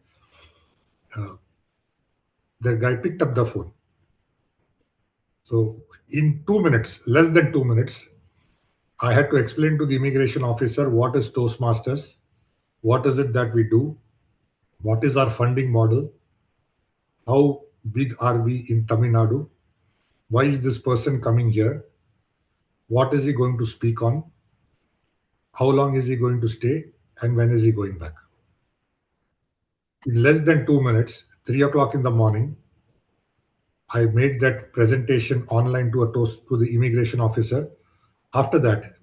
The guy picked up the phone. So in 2 minutes, less than 2 minutes, I had to explain to the immigration officer what is Toastmasters, what is it that we do, what is our funding model, how big are we in Tamil Nadu, why is this person coming here, what is he going to speak on, how long is he going to stay, and when is he going back. In less than 2 minutes, 3 o'clock in the morning, I made that presentation online to the immigration officer. After that,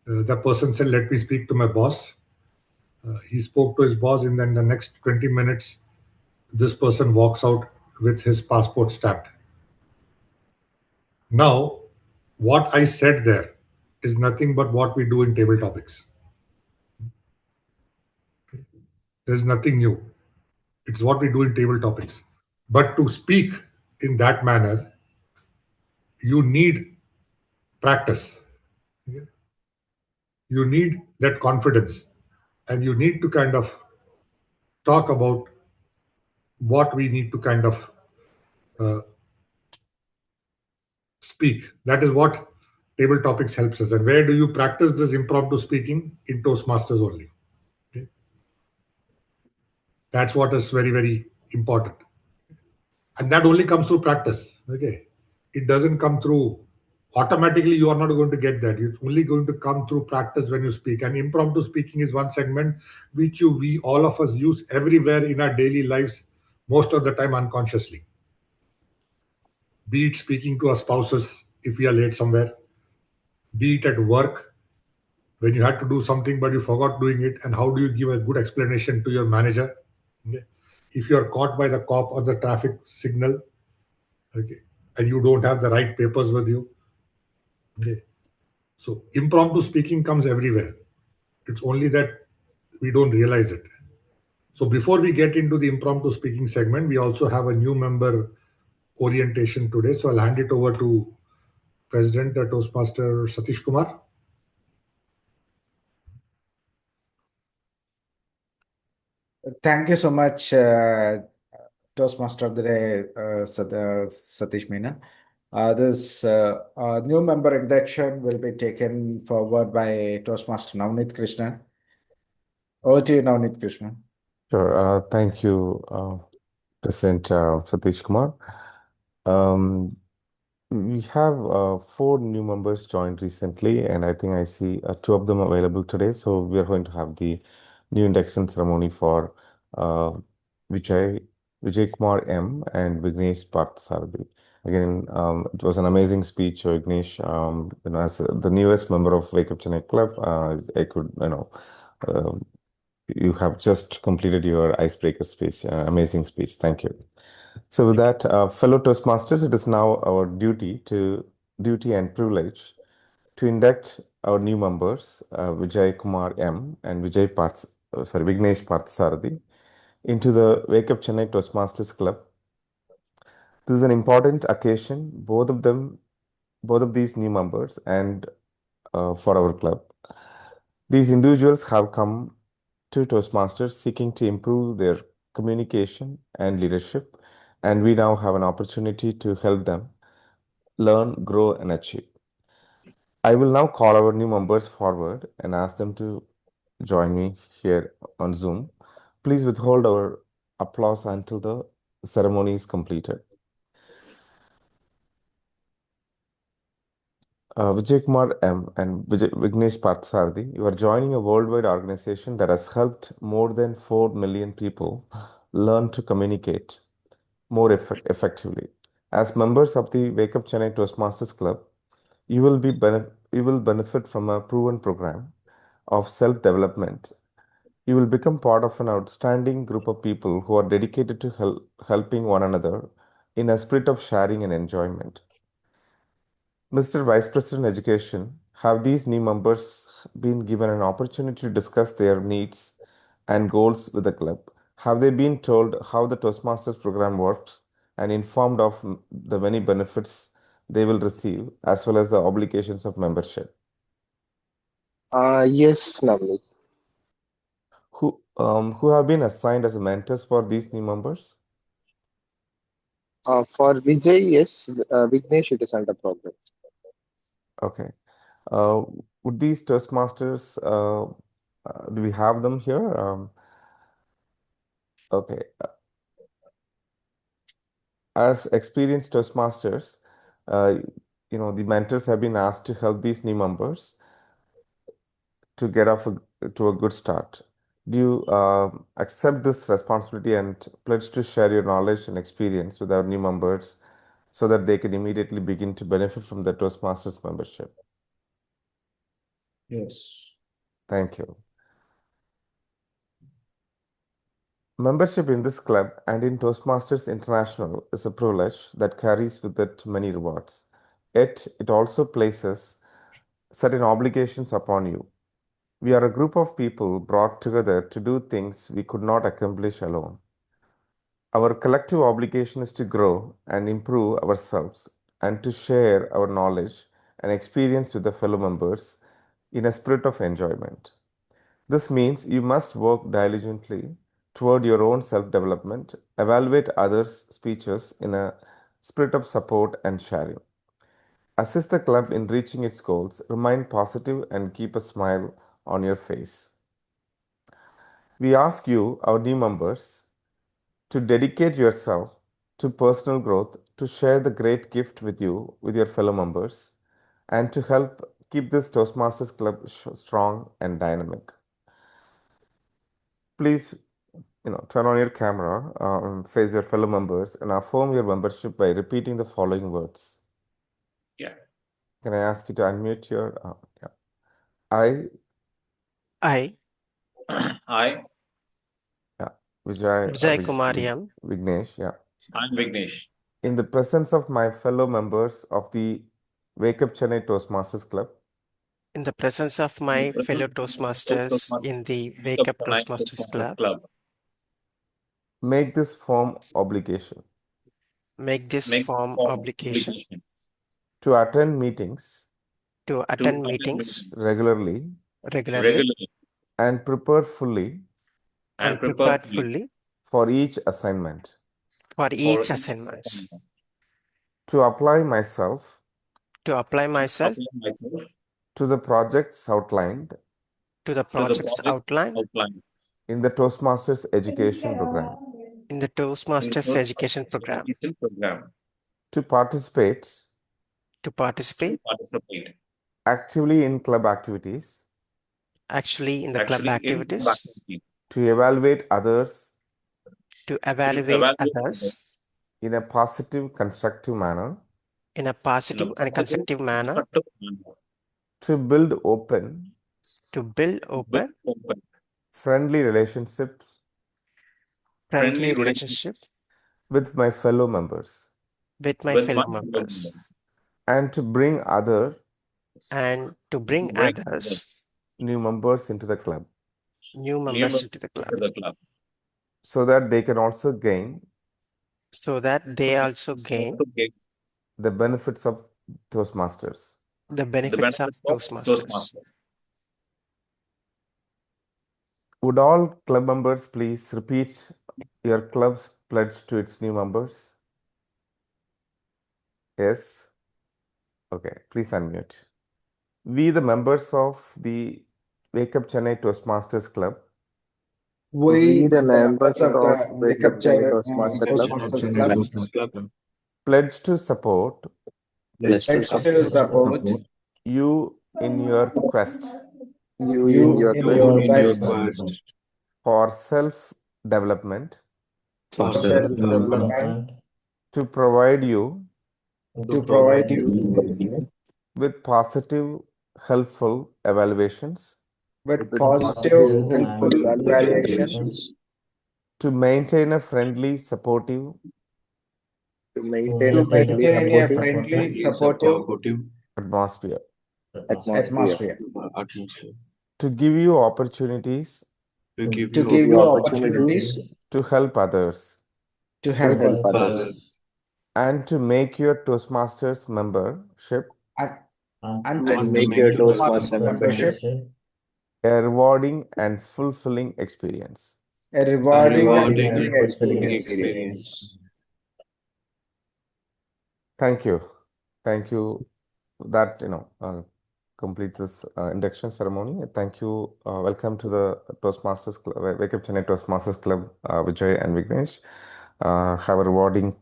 the person said, "Let me speak to my boss." He spoke to his boss, and then the next 20 minutes, this person walks out with his passport stamped. Now, what I said there is nothing but what we do in table topics. There's nothing new. It's what we do in table topics. But to speak in that manner, you need practice. You need that confidence. And you need to kind of talk about what we need to kind of speak. That is what table topics helps us. And where do you practice this impromptu speaking? In Toastmasters only. Okay? That's what is very, very important. And that only comes through practice. Okay. It doesn't come through automatically. You are not going to get that. It's only going to come through practice when you speak. And impromptu speaking is one segment which we all of us use everywhere in our daily lives, most of the time unconsciously. Be it speaking to our spouses if we are late somewhere, be it at work when you had to do something but you forgot doing it, and how do you give a good explanation to your manager? Okay. If you are caught by the cop or the traffic signal, okay, and you don't have the right papers with you, okay. So impromptu speaking comes everywhere. It's only that we don't realize it. So before we get into the impromptu speaking segment, we also have a new member orientation today. So I'll hand it over to President Toastmaster Satish Kumar. Thank you so much, Toastmaster of the Day, Satish Meena. This new member induction will be taken forward by Toastmaster Navneet Krishna. Over to you, Navneet Krishna. Sure. Thank you, President Satish Kumar. We have 4 new members joined recently, and I think I see 2 of them available today. So we are going to have the new induction ceremony for Vijay Kumar M and Vignesh Parthasarathi. Again, it was an amazing speech, Vignesh. As the newest member of Wake Up Chennai Club, I could, you have just completed your icebreaker speech. Amazing speech. Thank you. So with that, fellow Toastmasters, it is now our duty and privilege to induct our new members, Vijay Kumar M and Vignesh Parthasarathi, into the Wake Up Chennai Toastmasters Club. This is an important occasion, both of these new members, and for our club. These individuals have come to Toastmasters seeking to improve their communication and leadership, and we now have an opportunity to help them learn, grow, and achieve. I will now call our new members forward and ask them to join me here on Zoom. Please withhold our applause until the ceremony is completed. Vijay Kumar M and Vignesh Parthasarathi, you are joining a worldwide organization that has helped more than 4 million people learn to communicate more effectively. As members of the Wake Up Chennai Toastmasters Club, you will benefit from a proven program of self-development. You will become part of an outstanding group of people who are dedicated to helping one another in a spirit of sharing and enjoyment. Mr. Vice President Education, have these new members been given an opportunity to discuss their needs and goals with the club? Have they been told how the Toastmasters program works and informed of the many benefits they will receive as well as the obligations of membership? Yes, Navneet. Who have been assigned as mentors for these new members? For Vijay, yes. Vignesh, it is under progress. Okay. Would these Toastmasters, do we have them here? Okay. As experienced Toastmasters, the mentors have been asked to help these new members to get off to a good start. Do you accept this responsibility and pledge to share your knowledge and experience with our new members so that they can immediately begin to benefit from the Toastmasters membership? Yes. Thank you. Membership in this club and in Toastmasters International is a privilege that carries with it many rewards. Yet, it also places certain obligations upon you. We are a group of people brought together to do things we could not accomplish alone. Our collective obligation is to grow and improve ourselves and to share our knowledge and experience with the fellow members in a spirit of enjoyment. This means you must work diligently toward your own self-development, evaluate others' speeches in a spirit of support and sharing. Assist the club in reaching its goals, remain positive, and keep a smile on your face. We ask you, our new members, to dedicate yourself to personal growth, to share the great gift with your fellow members, and to help keep this Toastmasters Club strong and dynamic. Please, turn on your camera, face your fellow members, and affirm your membership by repeating the following words. Yeah. Can I ask you to unmute your? Yeah. I, I, Vijay Kumariam, Vignesh, yeah. I'm Vignesh. In the presence of my fellow members of the Wake Up Chennai Toastmasters Club, in the presence of my fellow Toastmasters in the Wake Up Toastmasters Club, make this firm obligation to attend meetings regularly and prepare fully for each assignment, to apply myself to to the projects outlined in the Toastmasters education program, to participate actively in club activities, to evaluate others in a positive, constructive manner, to build open, friendly relationships with my fellow members, and to bring other new members into the club, so that they can also gain the benefits of Toastmasters. Would all club members please repeat your club's pledge to its new members? Yes? Okay, please unmute. We, the members of the Wake Up Chennai Toastmasters Club, We, the members of Wake Up Chennai Toastmasters Club, pledge to support you in your quest you in your quest for self-development, Development to provide you to with positive, helpful evaluations with with positive positive and and full full evaluation, evaluations, to maintain a friendly, supportive, to To maintain to a maintain a friendly, maintain a friendly, supportive friendly, supportive supportive atmosphere, atmosphere. atmosphere, atmosphere, to give you opportunities to to to give give you opportunities opportunities to help others, to to help help others, others, and to make your Toastmasters membership and, and and to and to make make your make your Toastmaster Toastmaster membership membership membership a rewarding and fulfilling experience. a a rewarding and rewarding and fulfilling fulfilling experience. experience. Thank you. Thank you. That, completes this induction ceremony. Thank you. Welcome to the Toastmasters Club, Wake Up Chennai Toastmasters Club, Vijay and Vignesh. Have a rewarding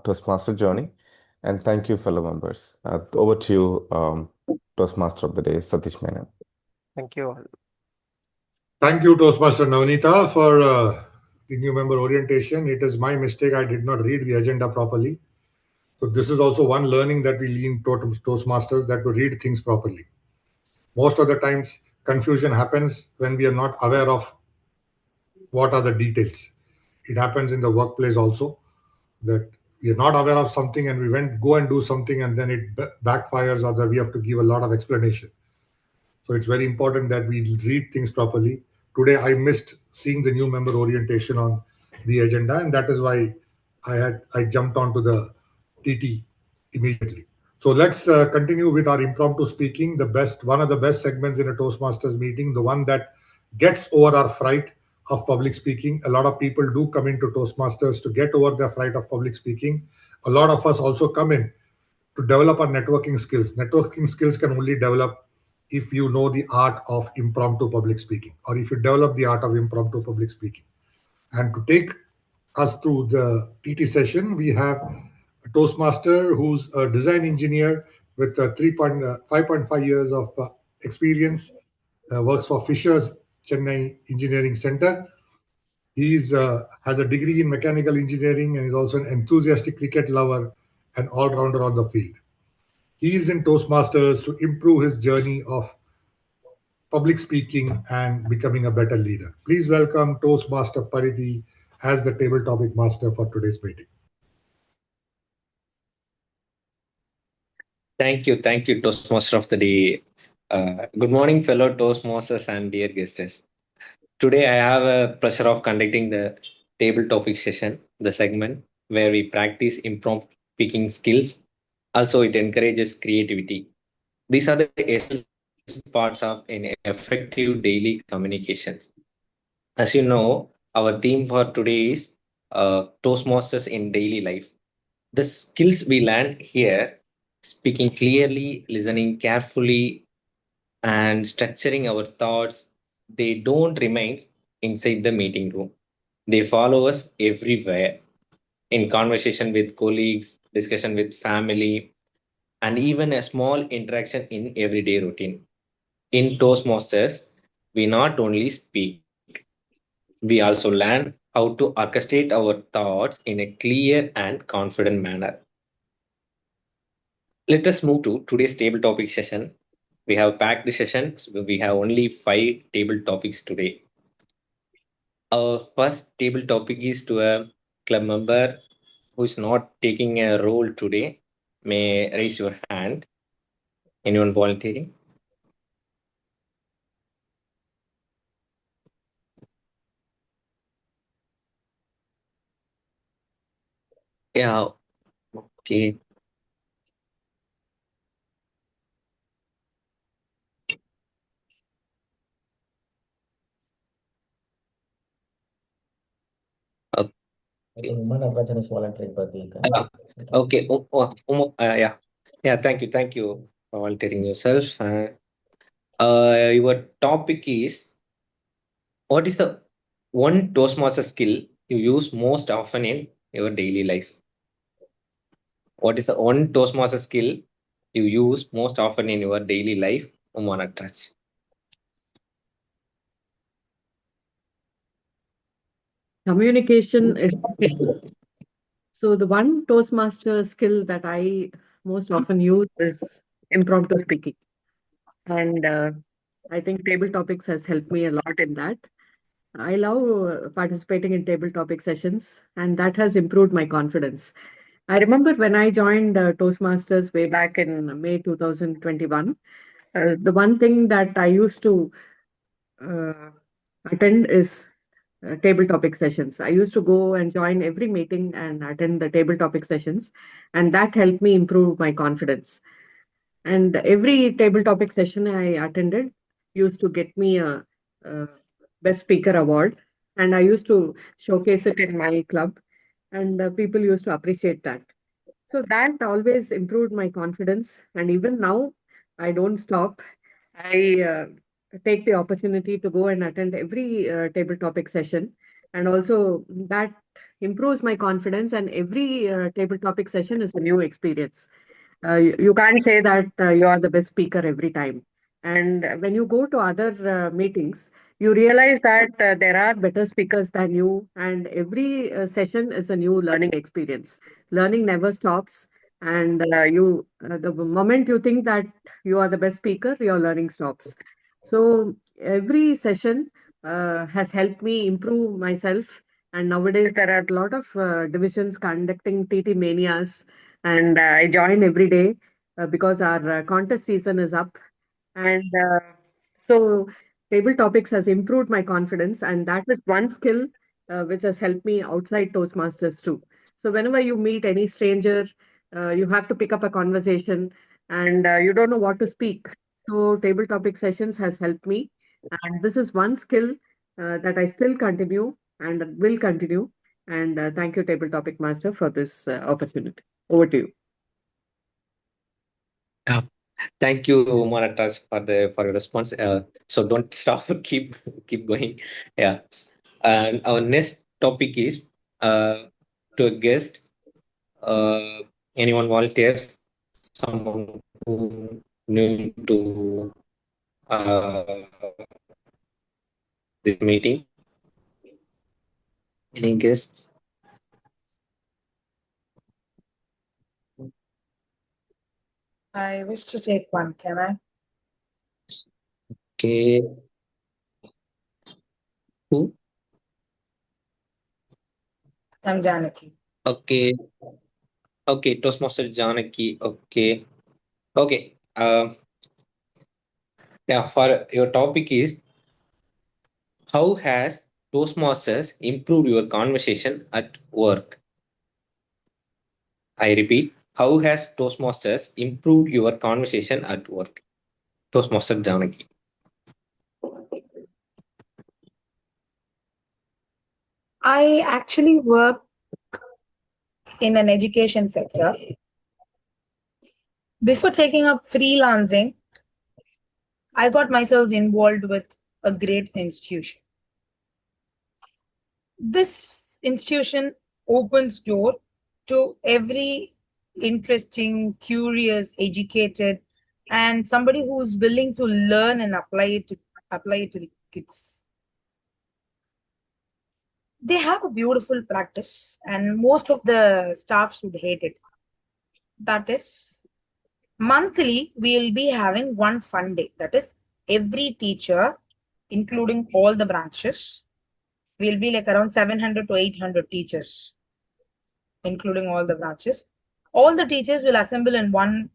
Toastmaster journey. And thank you, fellow members. Over to you, Toastmaster of the Day, Satish Menon. Thank you all. Thank you, Toastmaster Navneeta, for the new member orientation. It is my mistake. I did not read the agenda properly. So this is also one learning that we learn Toastmasters, that to read things properly. Most of the times, confusion happens when we are not aware of what are the details. It happens in the workplace also, that we are not aware of something and we go and do something and then it backfires, or that we have to give a lot of explanation. So it's very important that we read things properly. Today I missed seeing the new member orientation on the agenda, and that is why I jumped onto the TT immediately. So let's continue with our impromptu speaking, one of the best segments in a Toastmasters meeting, the one that gets over our fright of public speaking. A lot of people do come into Toastmasters to get over their fright of public speaking. A lot of us also come in to develop our networking skills. Networking skills can only develop if you know the art of impromptu public speaking, or if you develop the art of impromptu public speaking. And to take us through the TT session, we have a Toastmaster who's a design engineer with 5.5 years of experience, works for Fisher's Chennai Engineering Center. He has a degree in mechanical engineering and is also an enthusiastic cricket lover and all-rounder on the field. He is in Toastmasters to improve his journey of public speaking and becoming a better leader. Please welcome Toastmaster Paridhi as the table topic master for today's meeting. Thank you, Toastmaster of the Day. Good morning, fellow Toastmasters and dear guests. Today, I have a pleasure of conducting the table topic session, the segment where we practice impromptu speaking skills. Also, it encourages creativity. These are the essential parts of an effective daily communications. As you know, our theme for today is Toastmasters in daily life. The skills we learn here, speaking clearly, listening carefully, and structuring our thoughts, they don't remain inside the meeting room. They follow us everywhere, in conversation with colleagues, discussion with family, and even a small interaction in everyday routine. In Toastmasters, we not only speak, we also learn how to orchestrate our thoughts in a clear and confident manner. Let us move to today's table topic session. We have packed the session, so we have only 5 table topics today. Our first table topic is to a club member who is not taking a role today. May raise your hand. Anyone volunteering? Yeah, okay. Human Attraction is volunteering, but you can. Okay. Yeah. Yeah, thank you for volunteering yourself. Your topic is, what is the one Toastmaster skill you use most often in your daily life? What is the one Toastmaster skill you use most often in your daily life? Touch. Communication is skill. So the one Toastmaster skill that I most often use is impromptu speaking. And I think table topics has helped me a lot in that. I love participating in table topic sessions, and that has improved my confidence. I remember when I joined Toastmasters way back in May 2021, the one thing that I used to uh, attend is table topic sessions. I used to go and join every meeting and attend the table topic sessions, and that helped me improve my confidence. And every table topic session I attended used to get me a best speaker award, and I used to showcase it in my club, and people used to appreciate that. So that always improved my confidence. And even now, I don't stop. I take the opportunity to go and attend every table topic session. And also, that improves my confidence. And every table topic session is a new experience. You can't say that you are the best speaker every time. And when you go to other meetings, you realize that there are better speakers than you, and every session is a new learning experience. Learning never stops, and the moment you think that you are the best speaker, your learning stops. So every session has helped me improve myself. And nowadays, there are a lot of divisions conducting TT manias, and I join every day because our contest season is up. And so table topics has improved my confidence, and that is one skill which has helped me outside Toastmasters too. So whenever you meet any stranger, you have to pick up a conversation, and you don't know what to speak. So table topic sessions has helped me, and this is one skill that I still continue and will continue. And thank you, Table Topic Master, for this opportunity. Over to you. Yeah. Thank you, Maratas, for your response. So don't stop, keep going. Yeah. And our next topic is to a guest. Anyone volunteer? Someone who new to this meeting? Any guests? I wish to take one. Can I? Okay. Who? I'm Janaki. Okay. Okay. Toastmaster Janaki. Okay. Okay. Yeah. For your topic is how has Toastmasters improved your conversation at work? I repeat, how has Toastmasters improved your conversation at work? Toastmaster Janaki. I actually work in an education sector. Before taking up freelancing, I got myself involved with a great institution. This institution opens door to every interesting, curious, educated, and somebody who's willing to learn and apply it to the kids. They have a beautiful practice, and most of the staffs would hate it. That is, monthly we'll be having one fun day. That is, every teacher, including all the branches, will be like around 700 to 800 teachers, including all the branches. All the teachers will assemble in one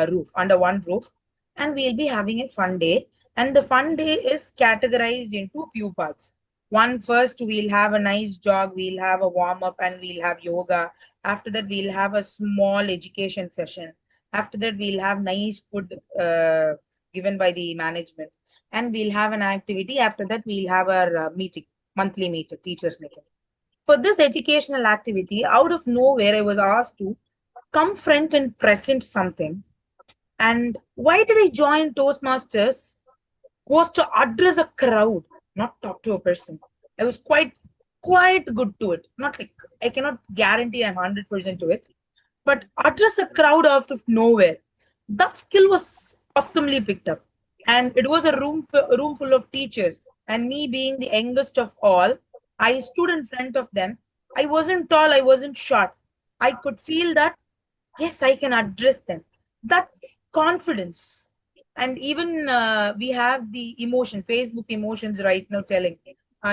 roof, under one roof, and we'll be having a fun day. And the fun day is categorized into few parts. One, first, we'll have a nice jog, we'll have a warm up, and we'll have yoga. After that, we'll have a small education session. After that, we'll have nice food given by the management. And we'll have an activity. After that, we'll have our meeting, monthly meeting, teachers' meeting. For this educational activity, out of nowhere, I was asked to come front and present something. And why did I join Toastmasters? Was to address a crowd, not talk to a person. I was quite good to it. Not like I cannot guarantee I'm 100% to it, but address a crowd out of nowhere. That skill was awesomely picked up, and it was a room full of teachers. And me being the youngest of all, I stood in front of them. I wasn't tall, I wasn't short. I could feel that yes, I can address them. That confidence And even we have the emotion, Facebook emotions right now telling.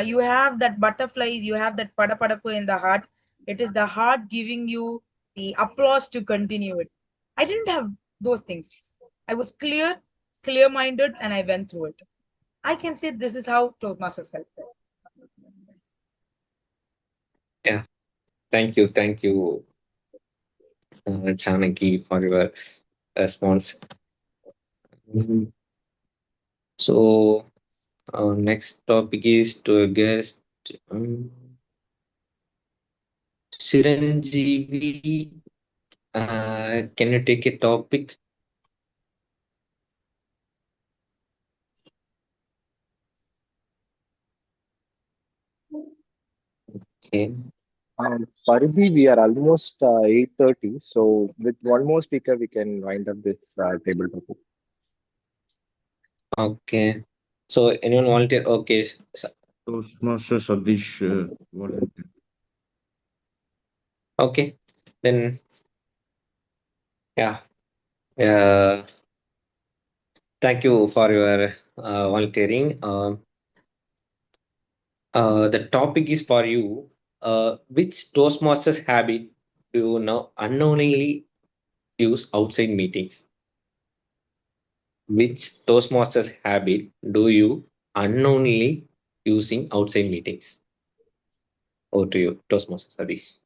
You have that butterflies, you have that padapadapu in the heart. It is the heart giving you the applause to continue it. I didn't have those things. I was clear minded, and I went through it. I can say this is how Toastmasters helped. Yeah, thank you, Chanaki, for your response. Mhm. So, next topic is to a guest, Chiranjeevi. Can you take a topic? Okay. Paridhi, we are almost 8:30. So with one more speaker, we can wind up this table topic. Okay. So, anyone volunteer? Okay. Toastmaster Sadish volunteer. Okay. Then, yeah. Thank you for your volunteering. The topic is for you. Which Toastmasters habit do you now unknowingly use outside meetings? Which Toastmasters habit do you unknowingly using outside meetings? Over to you, Toastmasters Sadish.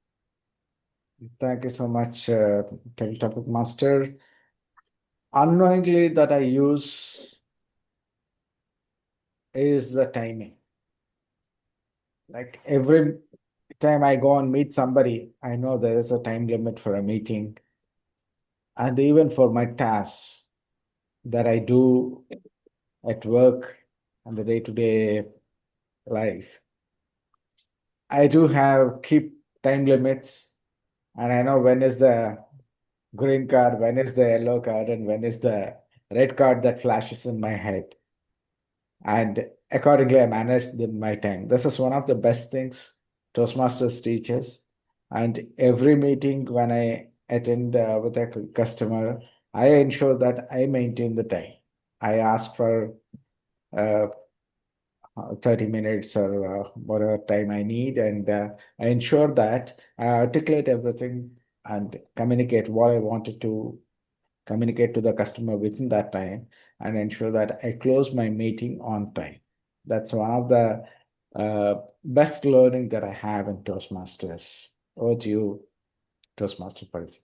Thank you so much, Table Topic Master. Unknowingly that I use is the timing. Like every time I go and meet somebody, I know there is a time limit for a meeting. And even for my tasks that I do at work and the day-to-day life, I do have keep time limits, and I know when is the green card, when is the yellow card, and when is the red card that flashes in my head. And accordingly, I manage my time. This is one of the best things Toastmasters teaches. And every meeting when I attend with a customer, I ensure that I maintain the time. I ask for uh, 30 minutes or whatever time I need, and I ensure that I articulate everything and communicate what I wanted to communicate to the customer within that time, and ensure that I close my meeting on time. That's one of the best learning that I have in Toastmasters. Over to you, Toastmaster Parith.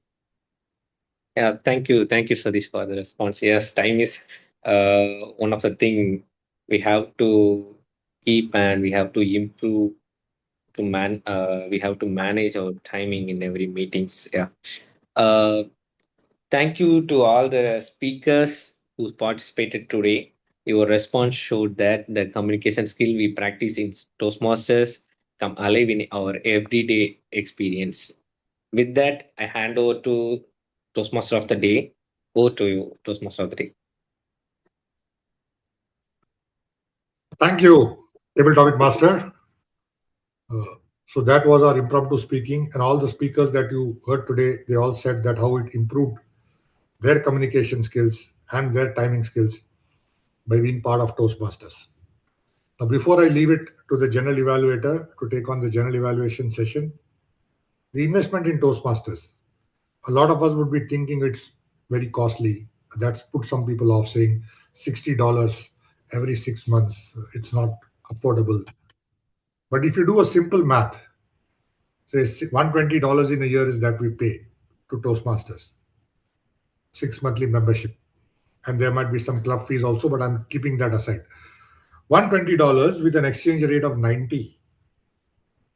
Yeah, thank you, Sadish, for the response. Yes, time is one of the thing we have to keep and we have to improve to we have to manage our timing in every meetings. Yeah. Uh, Thank you to all the speakers who participated today. Your response showed that the communication skill we practice in Toastmasters come alive in our everyday experience. With that, I hand over to Toastmaster of the Day. Over to you, Toastmaster of the Day. Thank you, Table Topic Master. So that was our impromptu speaking, and all the speakers that you heard today, they all said that how it improved their communication skills and their timing skills by being part of Toastmasters. Now, before I leave it to the general evaluator to take on the general evaluation session, the investment in Toastmasters, a lot of us would be thinking it's very costly. That's put some people off, saying $60 every 6 months. It's not affordable. But if you do a simple math, say $120 in a year is that we pay to Toastmasters, 6 monthly membership. And there might be some club fees also, but I'm keeping that aside. $120 with an exchange rate of 90,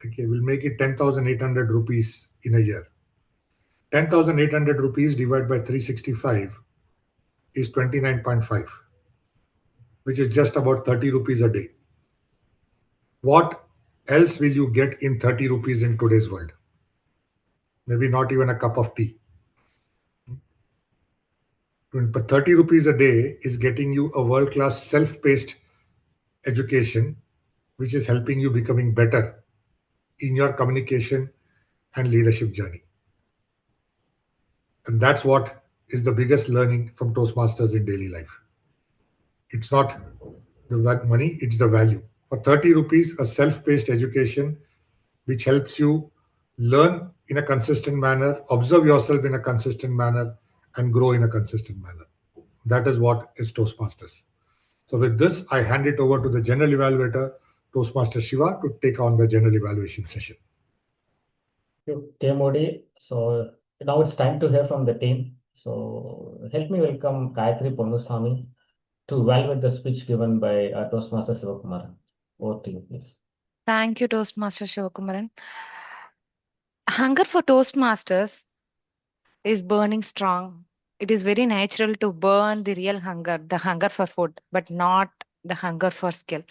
okay, will make it 10,800 rupees in a year. 10,800 rupees divided by 365 is 29.5, which is just about 30 rupees a day. What else will you get in 30 rupees in today's world? Maybe not even a cup of tea. But 30 rupees a day is getting you a world-class self-paced education, which is helping you becoming better in your communication and leadership journey. And that's what is the biggest learning from Toastmasters in daily life. It's not the money, it's the value. For 30 rupees, a self-paced education which helps you learn in a consistent manner, observe yourself in a consistent manner, and grow in a consistent manner. That is what is Toastmasters. So with this, I hand it over to the general evaluator, Toastmaster Shiva, to take on the general evaluation session. You, Modi. So now it's time to hear from the team. So help me welcome Gayatri Ponnusamy to evaluate the speech given by Toastmaster Sivakumar. Over to you, please. Thank you, Toastmaster Shivakumaran. Hunger for Toastmasters is burning strong. It is very natural to burn the real hunger, the hunger for food, but not the hunger for skill.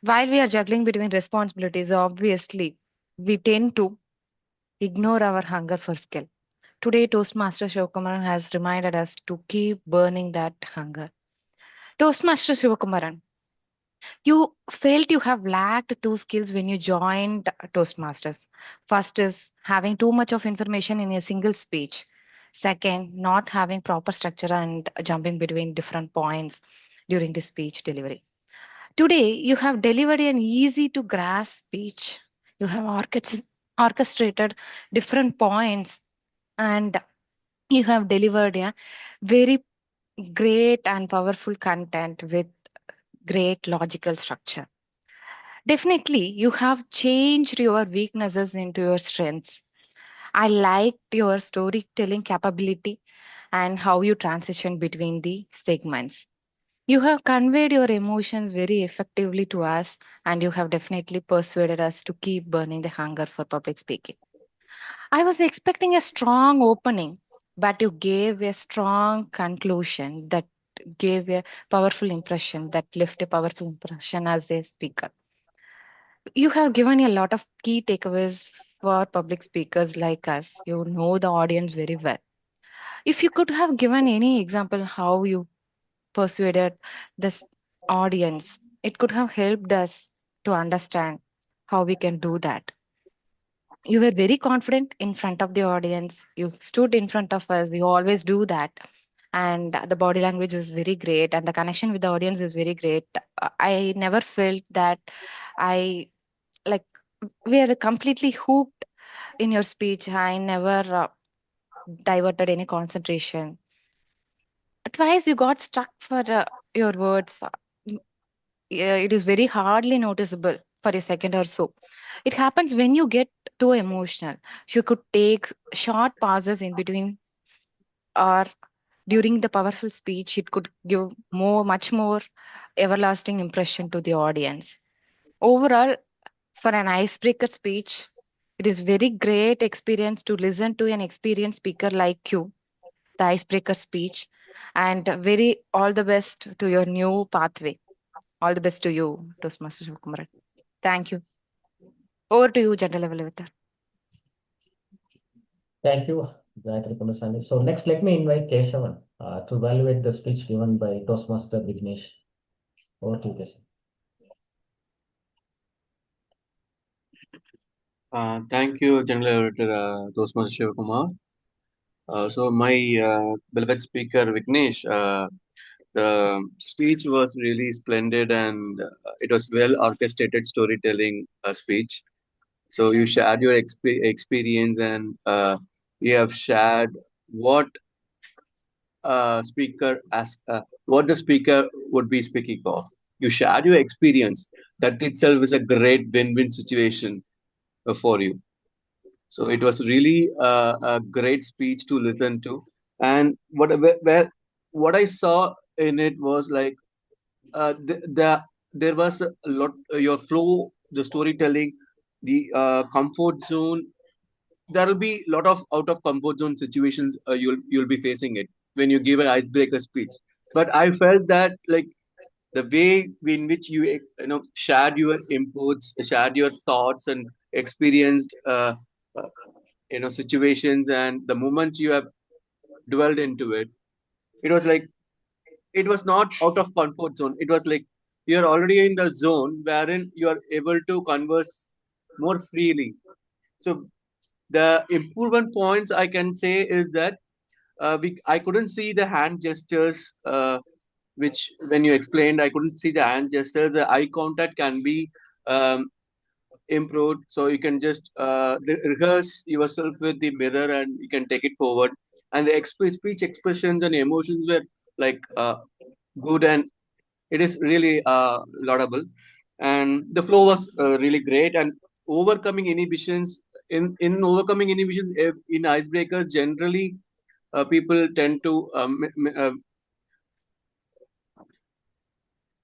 While we are juggling between responsibilities, obviously, we tend to ignore our hunger for skill. Today, Toastmaster Shivakumaran has reminded us to keep burning that hunger. Toastmaster Shivakumaran, you felt you have lacked two skills when you joined Toastmasters. First is having too much of information in a single speech. Second, not having proper structure and jumping between different points during the speech delivery. Today, you have delivered an easy to grasp speech. You have orchestrated different points and you have delivered a very great and powerful content with great logical structure. Definitely, you have changed your weaknesses into your strengths. I liked your storytelling capability and how you transition between the segments. You have conveyed your emotions very effectively to us, and you have definitely persuaded us to keep burning the hunger for public speaking. I was expecting a strong opening, but you gave a strong conclusion that gave a powerful impression, that left a powerful impression as a speaker. You have given a lot of key takeaways for public speakers like us. You know the audience very well. If you could have given any example how you persuaded this audience, it could have helped us to understand how we can do that. You were very confident in front of the audience. You stood in front of us. You always do that. And the body language was very great, and the connection with the audience is very great. I never felt that I like we are completely hooked in your speech. I never diverted any concentration. Twice you got stuck for your words. Yeah, it is very hardly noticeable for a second or so. It happens when you get too emotional. You could take short pauses in between or during the powerful speech. It could give much more everlasting impression to the audience. Overall, for an icebreaker speech, it is very great experience to listen to an experienced speaker like you, the icebreaker speech, and very all the best to your new pathway. All the best to you, Toastmaster Shivakumaran. Thank you. Over to you, General Evaluator. Thank you, Gayatri Ponnusamy. So next, let me invite Keshavan to evaluate the speech given by Toastmaster Vignesh. Over to you, Keshavan. Thank you, General Editor Toastmaster Shivakumar. So my beloved speaker Vignesh, the speech was really splendid and it was well orchestrated storytelling speech. So you shared your experience and you have shared what what the speaker would be speaking of. You shared your experience. That itself is a great win-win situation for you. So it was really a great speech to listen to. And what I saw in it was like there was a lot your flow, the storytelling, the comfort zone. There will be a lot of out of comfort zone situations you'll be facing it when you give an icebreaker speech. But I felt that like the way in which you shared your inputs, shared your thoughts and experienced uh, situations and the moments you have dwelled into it, it was like it was not out of comfort zone. It was like you're already in the zone wherein you are able to converse more freely. So the improvement points I can say is that I couldn't see the hand gestures which when you explained, I couldn't see the hand gestures. The eye contact can be um, improved, so you can just rehearse yourself with the mirror and you can take it forward. And the speech expressions and emotions were like good, and it is really laudable. And the flow was really great. And overcoming inhibitions, in overcoming inhibitions in icebreakers, generally people tend to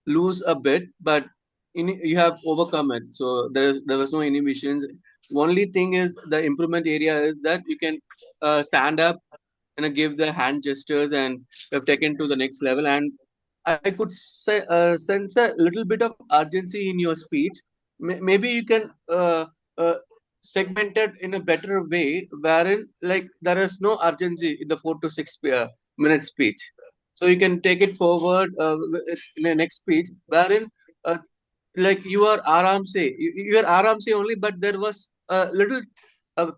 lose a bit, but you have overcome it. So there was no inhibitions. Only thing is the improvement area is that you can stand up and give the hand gestures, and you have taken to the next level. And I could sense a little bit of urgency in your speech. Maybe you can uh, segment it in a better way, wherein like there is no urgency in the 4 to 6 minute speech. So you can take it forward in the next speech, wherein uh, like you are aram say, you are aram say only, but there was a little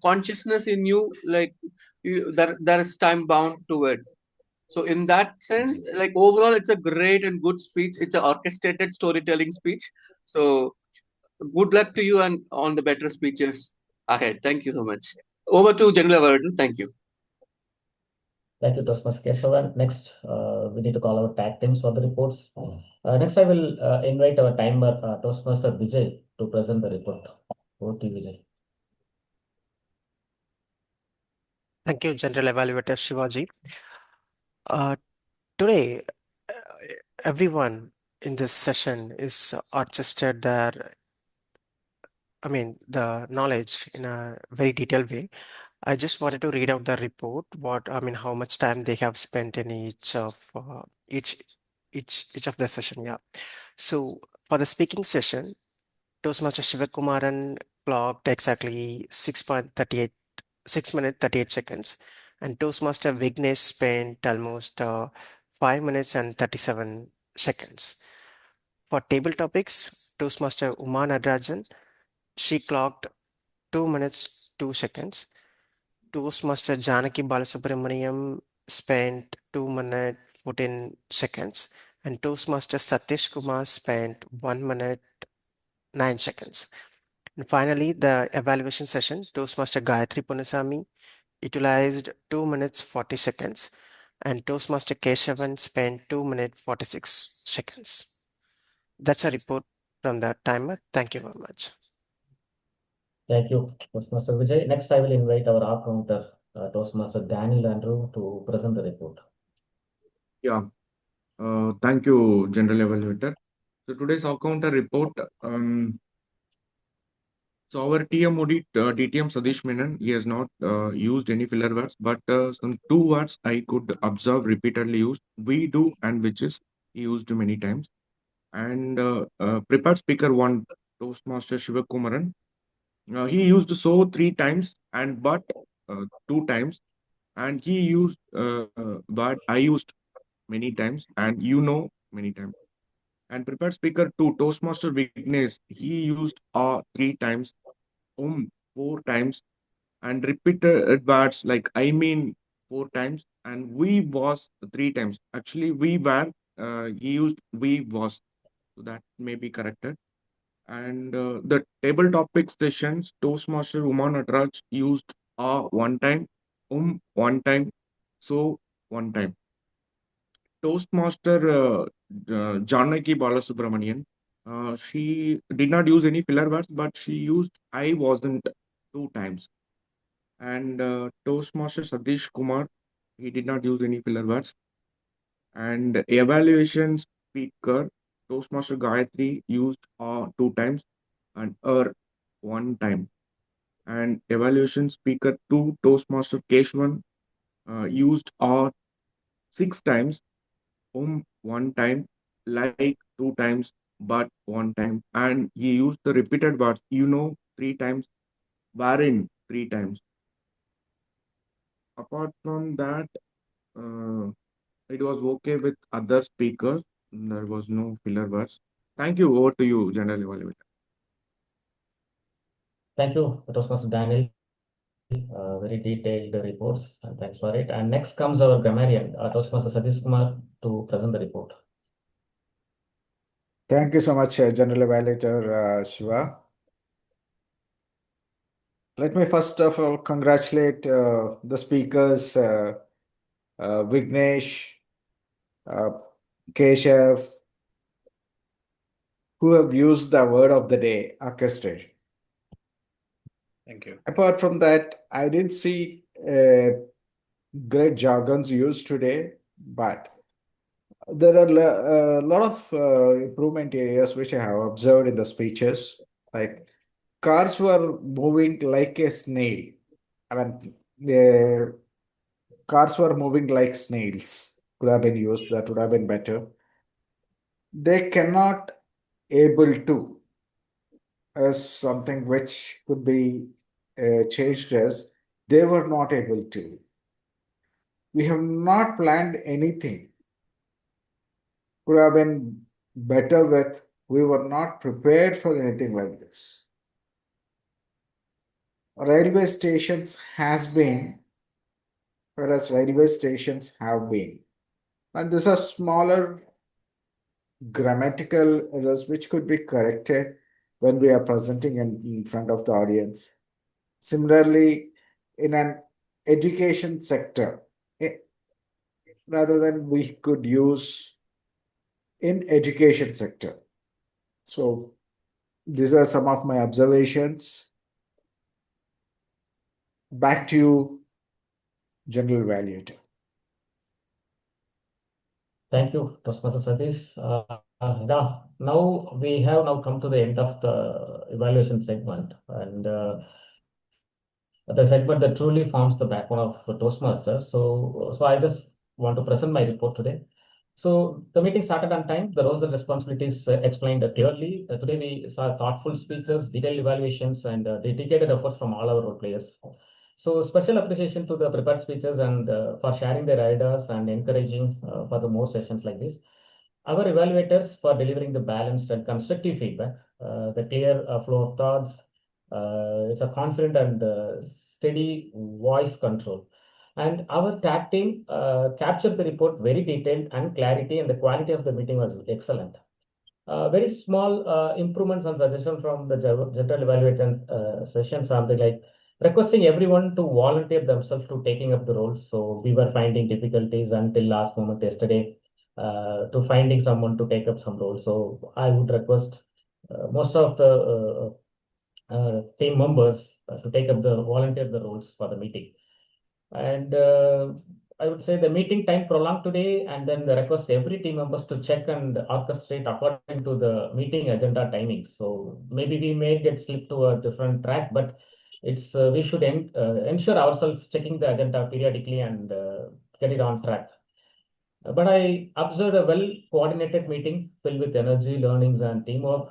consciousness in you, like there is time bound to it. So in that sense, like overall, it's a great and good speech. It's an orchestrated storytelling speech. So good luck to you and on the better speeches ahead. Thank you so much. Over to General Everton. Thank you. Thank you, Toastmaster Kesavan. Next, we need to call our tag teams for the reports. Next, I will invite our timer, Toastmaster Vijay, to present the report. Over to you, Vijay. Thank you, General Evaluator Shivaji. Today, everyone in this session is orchestrated the knowledge in a very detailed way. I just wanted to read out the report, how much time they have spent in each of each of the session. Yeah. So for the speaking session, Toastmaster Shivakumaran clocked exactly 6 minutes 38 seconds, and Toastmaster Vignesh spent almost 5 minutes and 37 seconds. For table topics, Toastmaster Uma Nadrajan, she clocked 2 minutes 2 seconds. Toastmaster Janaki Balasubramaniam spent 2 minutes 14 seconds, and Toastmaster Satish Kumar spent 1 minute 9 seconds. And finally, the evaluation session, Toastmaster Gayatri Punasamy utilized 2 minutes 40 seconds, and Toastmaster Keshavan spent 2 minutes 46 seconds. That's a report from the timer. Thank you very much. Thank you, Toastmaster Vijay. Next, I will invite our counter, Toastmaster Daniel Andrew, to present the report. Yeah. Thank you, General Evaluator. So today's counter report. So our TTM Sadish Menon, he has not used any filler words, but some two words I could observe repeatedly used. We do and which is he used many times. And prepared speaker one, Toastmaster Shivakumaran, he used so 3 times and but 2 times, and he used but I used many times and many times. And prepared speaker two, Toastmaster Vignesh, he used 3 times, 4 times, and repeated words like I mean 4 times, and we was 3 times. Actually, we were he used we was, so that may be corrected. And the table topic sessions, Toastmaster Uma Nataraj used 1 time, 1 time, so 1 time. Toastmaster Janaki Balasubramanian, she did not use any filler words, but she used I wasn't 2 times. And Toastmaster Satish Kumar, he did not use any filler words. And evaluation speaker, Toastmaster Gayatri used 2 times and 1 time. And evaluation speaker 2, Toastmaster Keshwan, used 6 times, 1 time, like 2 times, but 1 time. And he used the repeated words, 3 times, wherein 3 times. Apart from that, it was okay with other speakers. There was no filler words. Thank you. Over to you, General Evaluator. Thank you, Toastmaster Daniel. Very detailed reports, and thanks for it. And next comes our grammarian, Toastmaster Satish Kumar, to present the report. Thank you so much, General Evaluator Shiva. Let me first of all congratulate the speakers, Vignesh, Keshav, who have used the word of the day, orchestrated. Thank you. Apart from that, I didn't see great jargons used today, but there are a lot of improvement areas which I have observed in the speeches. Like cars were moving like a snail. I mean, the cars were moving like snails. Could have been used. That would have been better. They cannot able to as something which could be changed as they were not able to. We have not planned anything. Could have been better with we were not prepared for anything like this. Railway stations has been, whereas railway stations have been. And these are smaller grammatical errors which could be corrected when we are presenting in front of the audience. Similarly, in an education sector, rather than we could use in education sector. So these are some of my observations. Back to you, General Evaluator. Thank you, Toastmaster Satish. Now we have now come to the end of the evaluation segment, and the segment that truly forms the backbone of Toastmaster. So I just want to present my report today. So the meeting started on time. The roles and responsibilities explained clearly. Today we saw thoughtful speeches, detailed evaluations, and dedicated efforts from all our role players. So special appreciation to the prepared speeches and for sharing their ideas and encouraging for the more sessions like this. Our evaluators for delivering the balanced and constructive feedback, the clear flow of thoughts. It's a confident and steady voice control. And our tag team captured the report very detailed and clarity, and the quality of the meeting was excellent. Very small improvements and suggestions from the general evaluation session, something like requesting everyone to volunteer themselves to taking up the roles. So we were finding difficulties until last moment yesterday to finding someone to take up some roles. So I would request most of the team members to take up the volunteer the roles for the meeting. And I would say the meeting time prolonged today, and then the request every team members to check and orchestrate according to the meeting agenda timings. So maybe we may get slipped to a different track, but it's we should ensure ourselves checking the agenda periodically and get it on track. But I observed a well coordinated meeting filled with energy, learnings, and teamwork.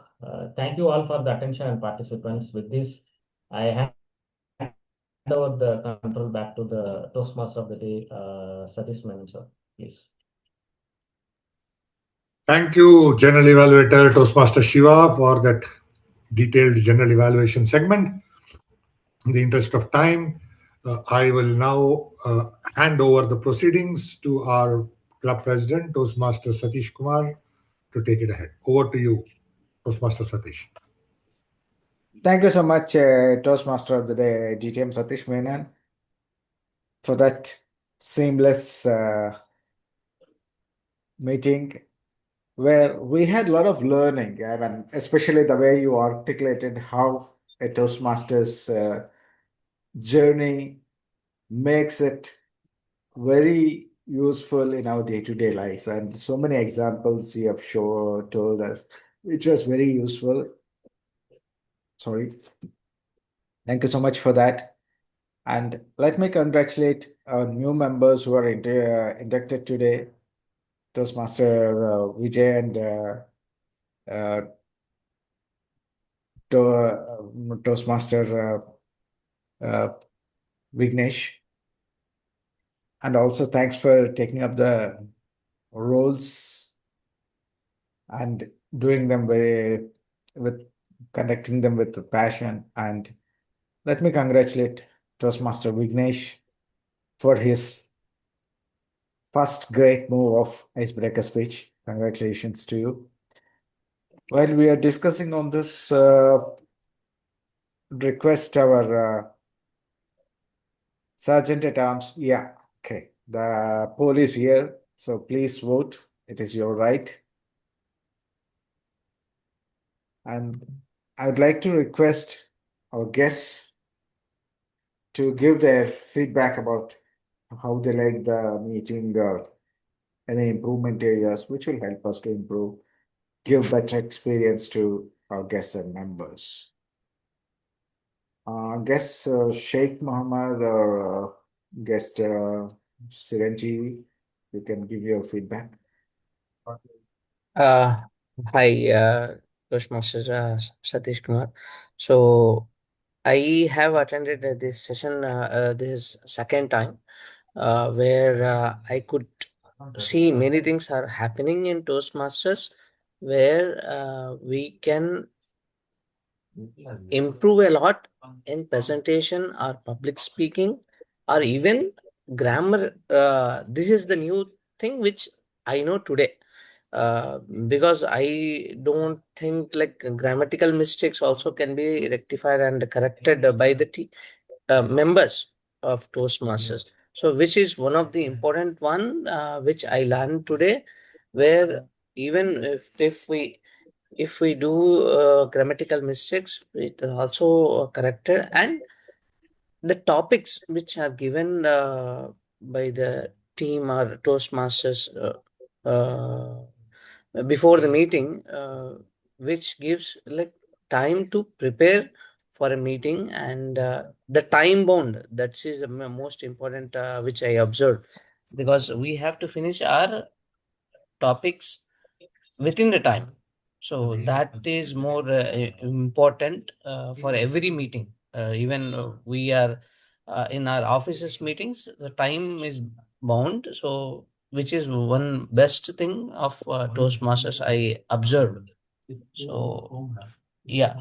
Thank you all for the attention and participants. With this, I hand over the control back to the Toastmaster of the day, Satish Menon, sir. Please. Thank you, General Evaluator Toastmaster Shiva, for that detailed general evaluation segment. In the interest of time, I will now hand over the proceedings to our club president, Toastmaster Satish Kumar, to take it ahead. Over to you, Toastmaster Satish. Thank you so much, Toastmaster of the Day, GTM Satish Menon, for that seamless meeting where we had a lot of learning. I mean, especially the way you articulated how a Toastmaster's journey makes it very useful in our day-to-day life. And so many examples you have told us, which was very useful. Sorry. Thank you so much for that. And let me congratulate our new members who are inducted today, Toastmaster Vijay and Toastmaster Vignesh. And also thanks for taking up the roles and doing them conducting them with passion. And let me congratulate Toastmaster Vignesh for his first great move of icebreaker speech. Congratulations to you. While we are discussing on this, request our Sergeant at Arms. Yeah, okay. The poll is here, so please vote. It is your right. And I would like to request our guests to give their feedback about how they like the meeting or any improvement areas which will help us to improve, give better experience to our guests and members. Guest Sheikh Mohammed or guest Siranjeevi, you can give your feedback. Uh, Hi, Toastmaster Satish Kumar. So I have attended this session. This second time, where I could see many things are happening in Toastmasters, where we can improve a lot in presentation or public speaking or even grammar. This is the new thing which I know today. Because I don't think like grammatical mistakes also can be rectified and corrected by the members of Toastmasters. So, which is one of the important one which I learned today, where even if we do grammatical mistakes, it is also corrected, and the topics which are given by the team or Toastmasters before the meeting, which gives like time to prepare for a meeting, and the time bound, that is the most important which I observed, because we have to finish our topics within the time. So that is more important for every meeting. Even we are in our offices meetings, the time is bound. So which is one best thing of Toastmasters I observed. So yeah,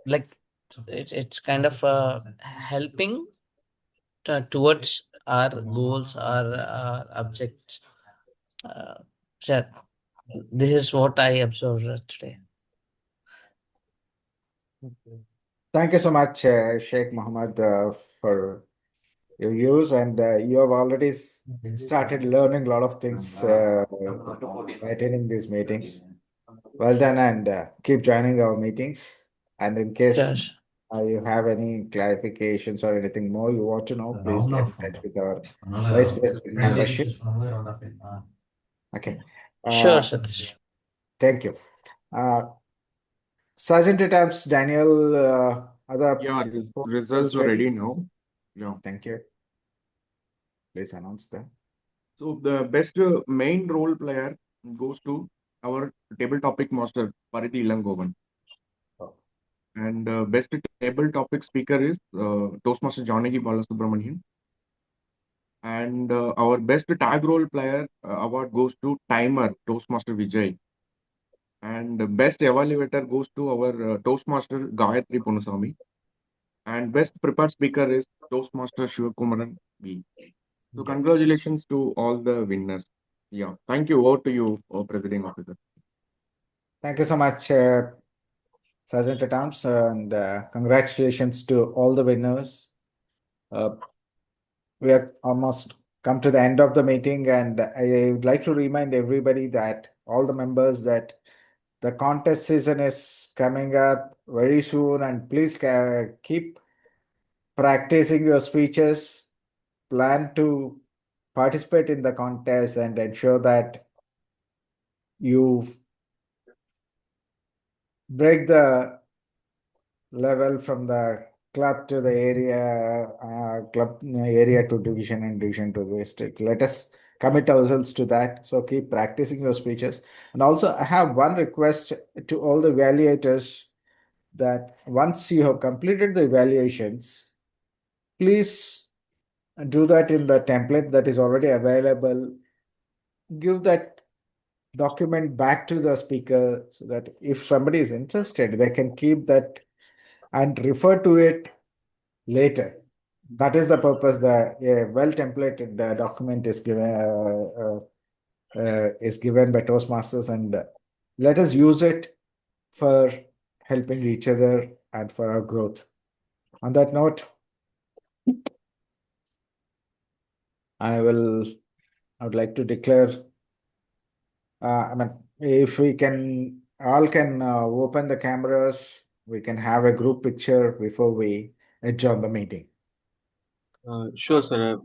like it's kind of helping towards our goals, our objects. So this is what I observed today. Thank you so much, Sheikh Mohammed, for your views, and you have already started learning a lot of things by attending these meetings. Well done, and keep joining our meetings. And in case Yes. you have any clarifications or anything more you want to know, please get in touch with our Vice President membership. Okay. Sure, Satish. Thank you. Sergeant at Arms Daniel, other Yeah, results are ready now. Yeah. Thank you. Please announce them. So the best main role player goes to our table topic master, Pariti Ilangovan. And best table topic speaker is Toastmaster Janaki Balasubramanian. And our best tag role player award goes to Timer, Toastmaster Vijay. And the best evaluator goes to our Toastmaster Gayatri Ponusami. And best prepared speaker is Toastmaster Shivakumaran V. So congratulations to all the winners. Yeah, thank you. Over to you, Presiding Officer. Thank you so much, Sergeant at Arms, and congratulations to all the winners. We are almost come to the end of the meeting, and I would like to remind everybody that all the members that the contest season is coming up very soon, and please keep practicing your speeches. Plan to participate in the contest and ensure that you break the level from the club to the area, club area to division, and division to the district. Let us commit ourselves to that. So keep practicing your speeches. And also, I have one request to all the evaluators, that once you have completed the evaluations, please do that in the template that is already available. Give that document back to the speaker so that if somebody is interested, they can keep that and refer to it later. That is the purpose. The well templated document is given by Toastmasters, and Let us use it for helping each other and for our growth. On that note, I would like to declare, if we can, all can open the cameras, we can have a group picture before we adjourn the meeting. Sure, sir.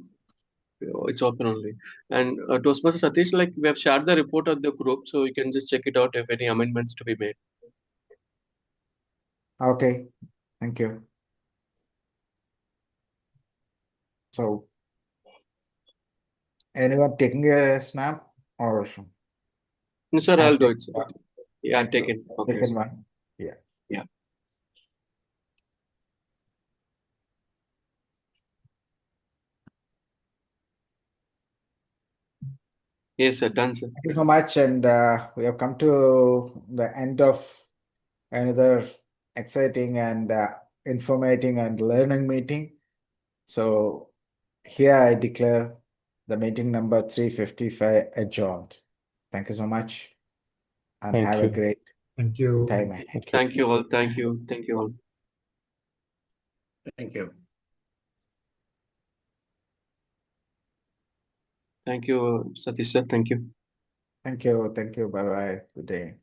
It's open only. And Toastmaster Satish, like we have shared the report of the group, so you can just check it out if any amendments to be made. Okay, thank you. So, anyone taking a snap or? No, sir, I'll do it, sir. Yeah, Thank you. taken. Okay, Taken sir. one. Yeah. Yeah. Yes, sir. Done, sir. Thank you so much. And we have come to the end of another exciting and informating and learning meeting. So here I declare the meeting number 355 adjourned. Thank you so much and Thank have a you. great Thank you. time ahead. Thank you. Thank you all. Thank you. Thank you all. Thank you. Thank you, Satish sir. Thank you. Thank you. Thank you. Bye bye. Good day.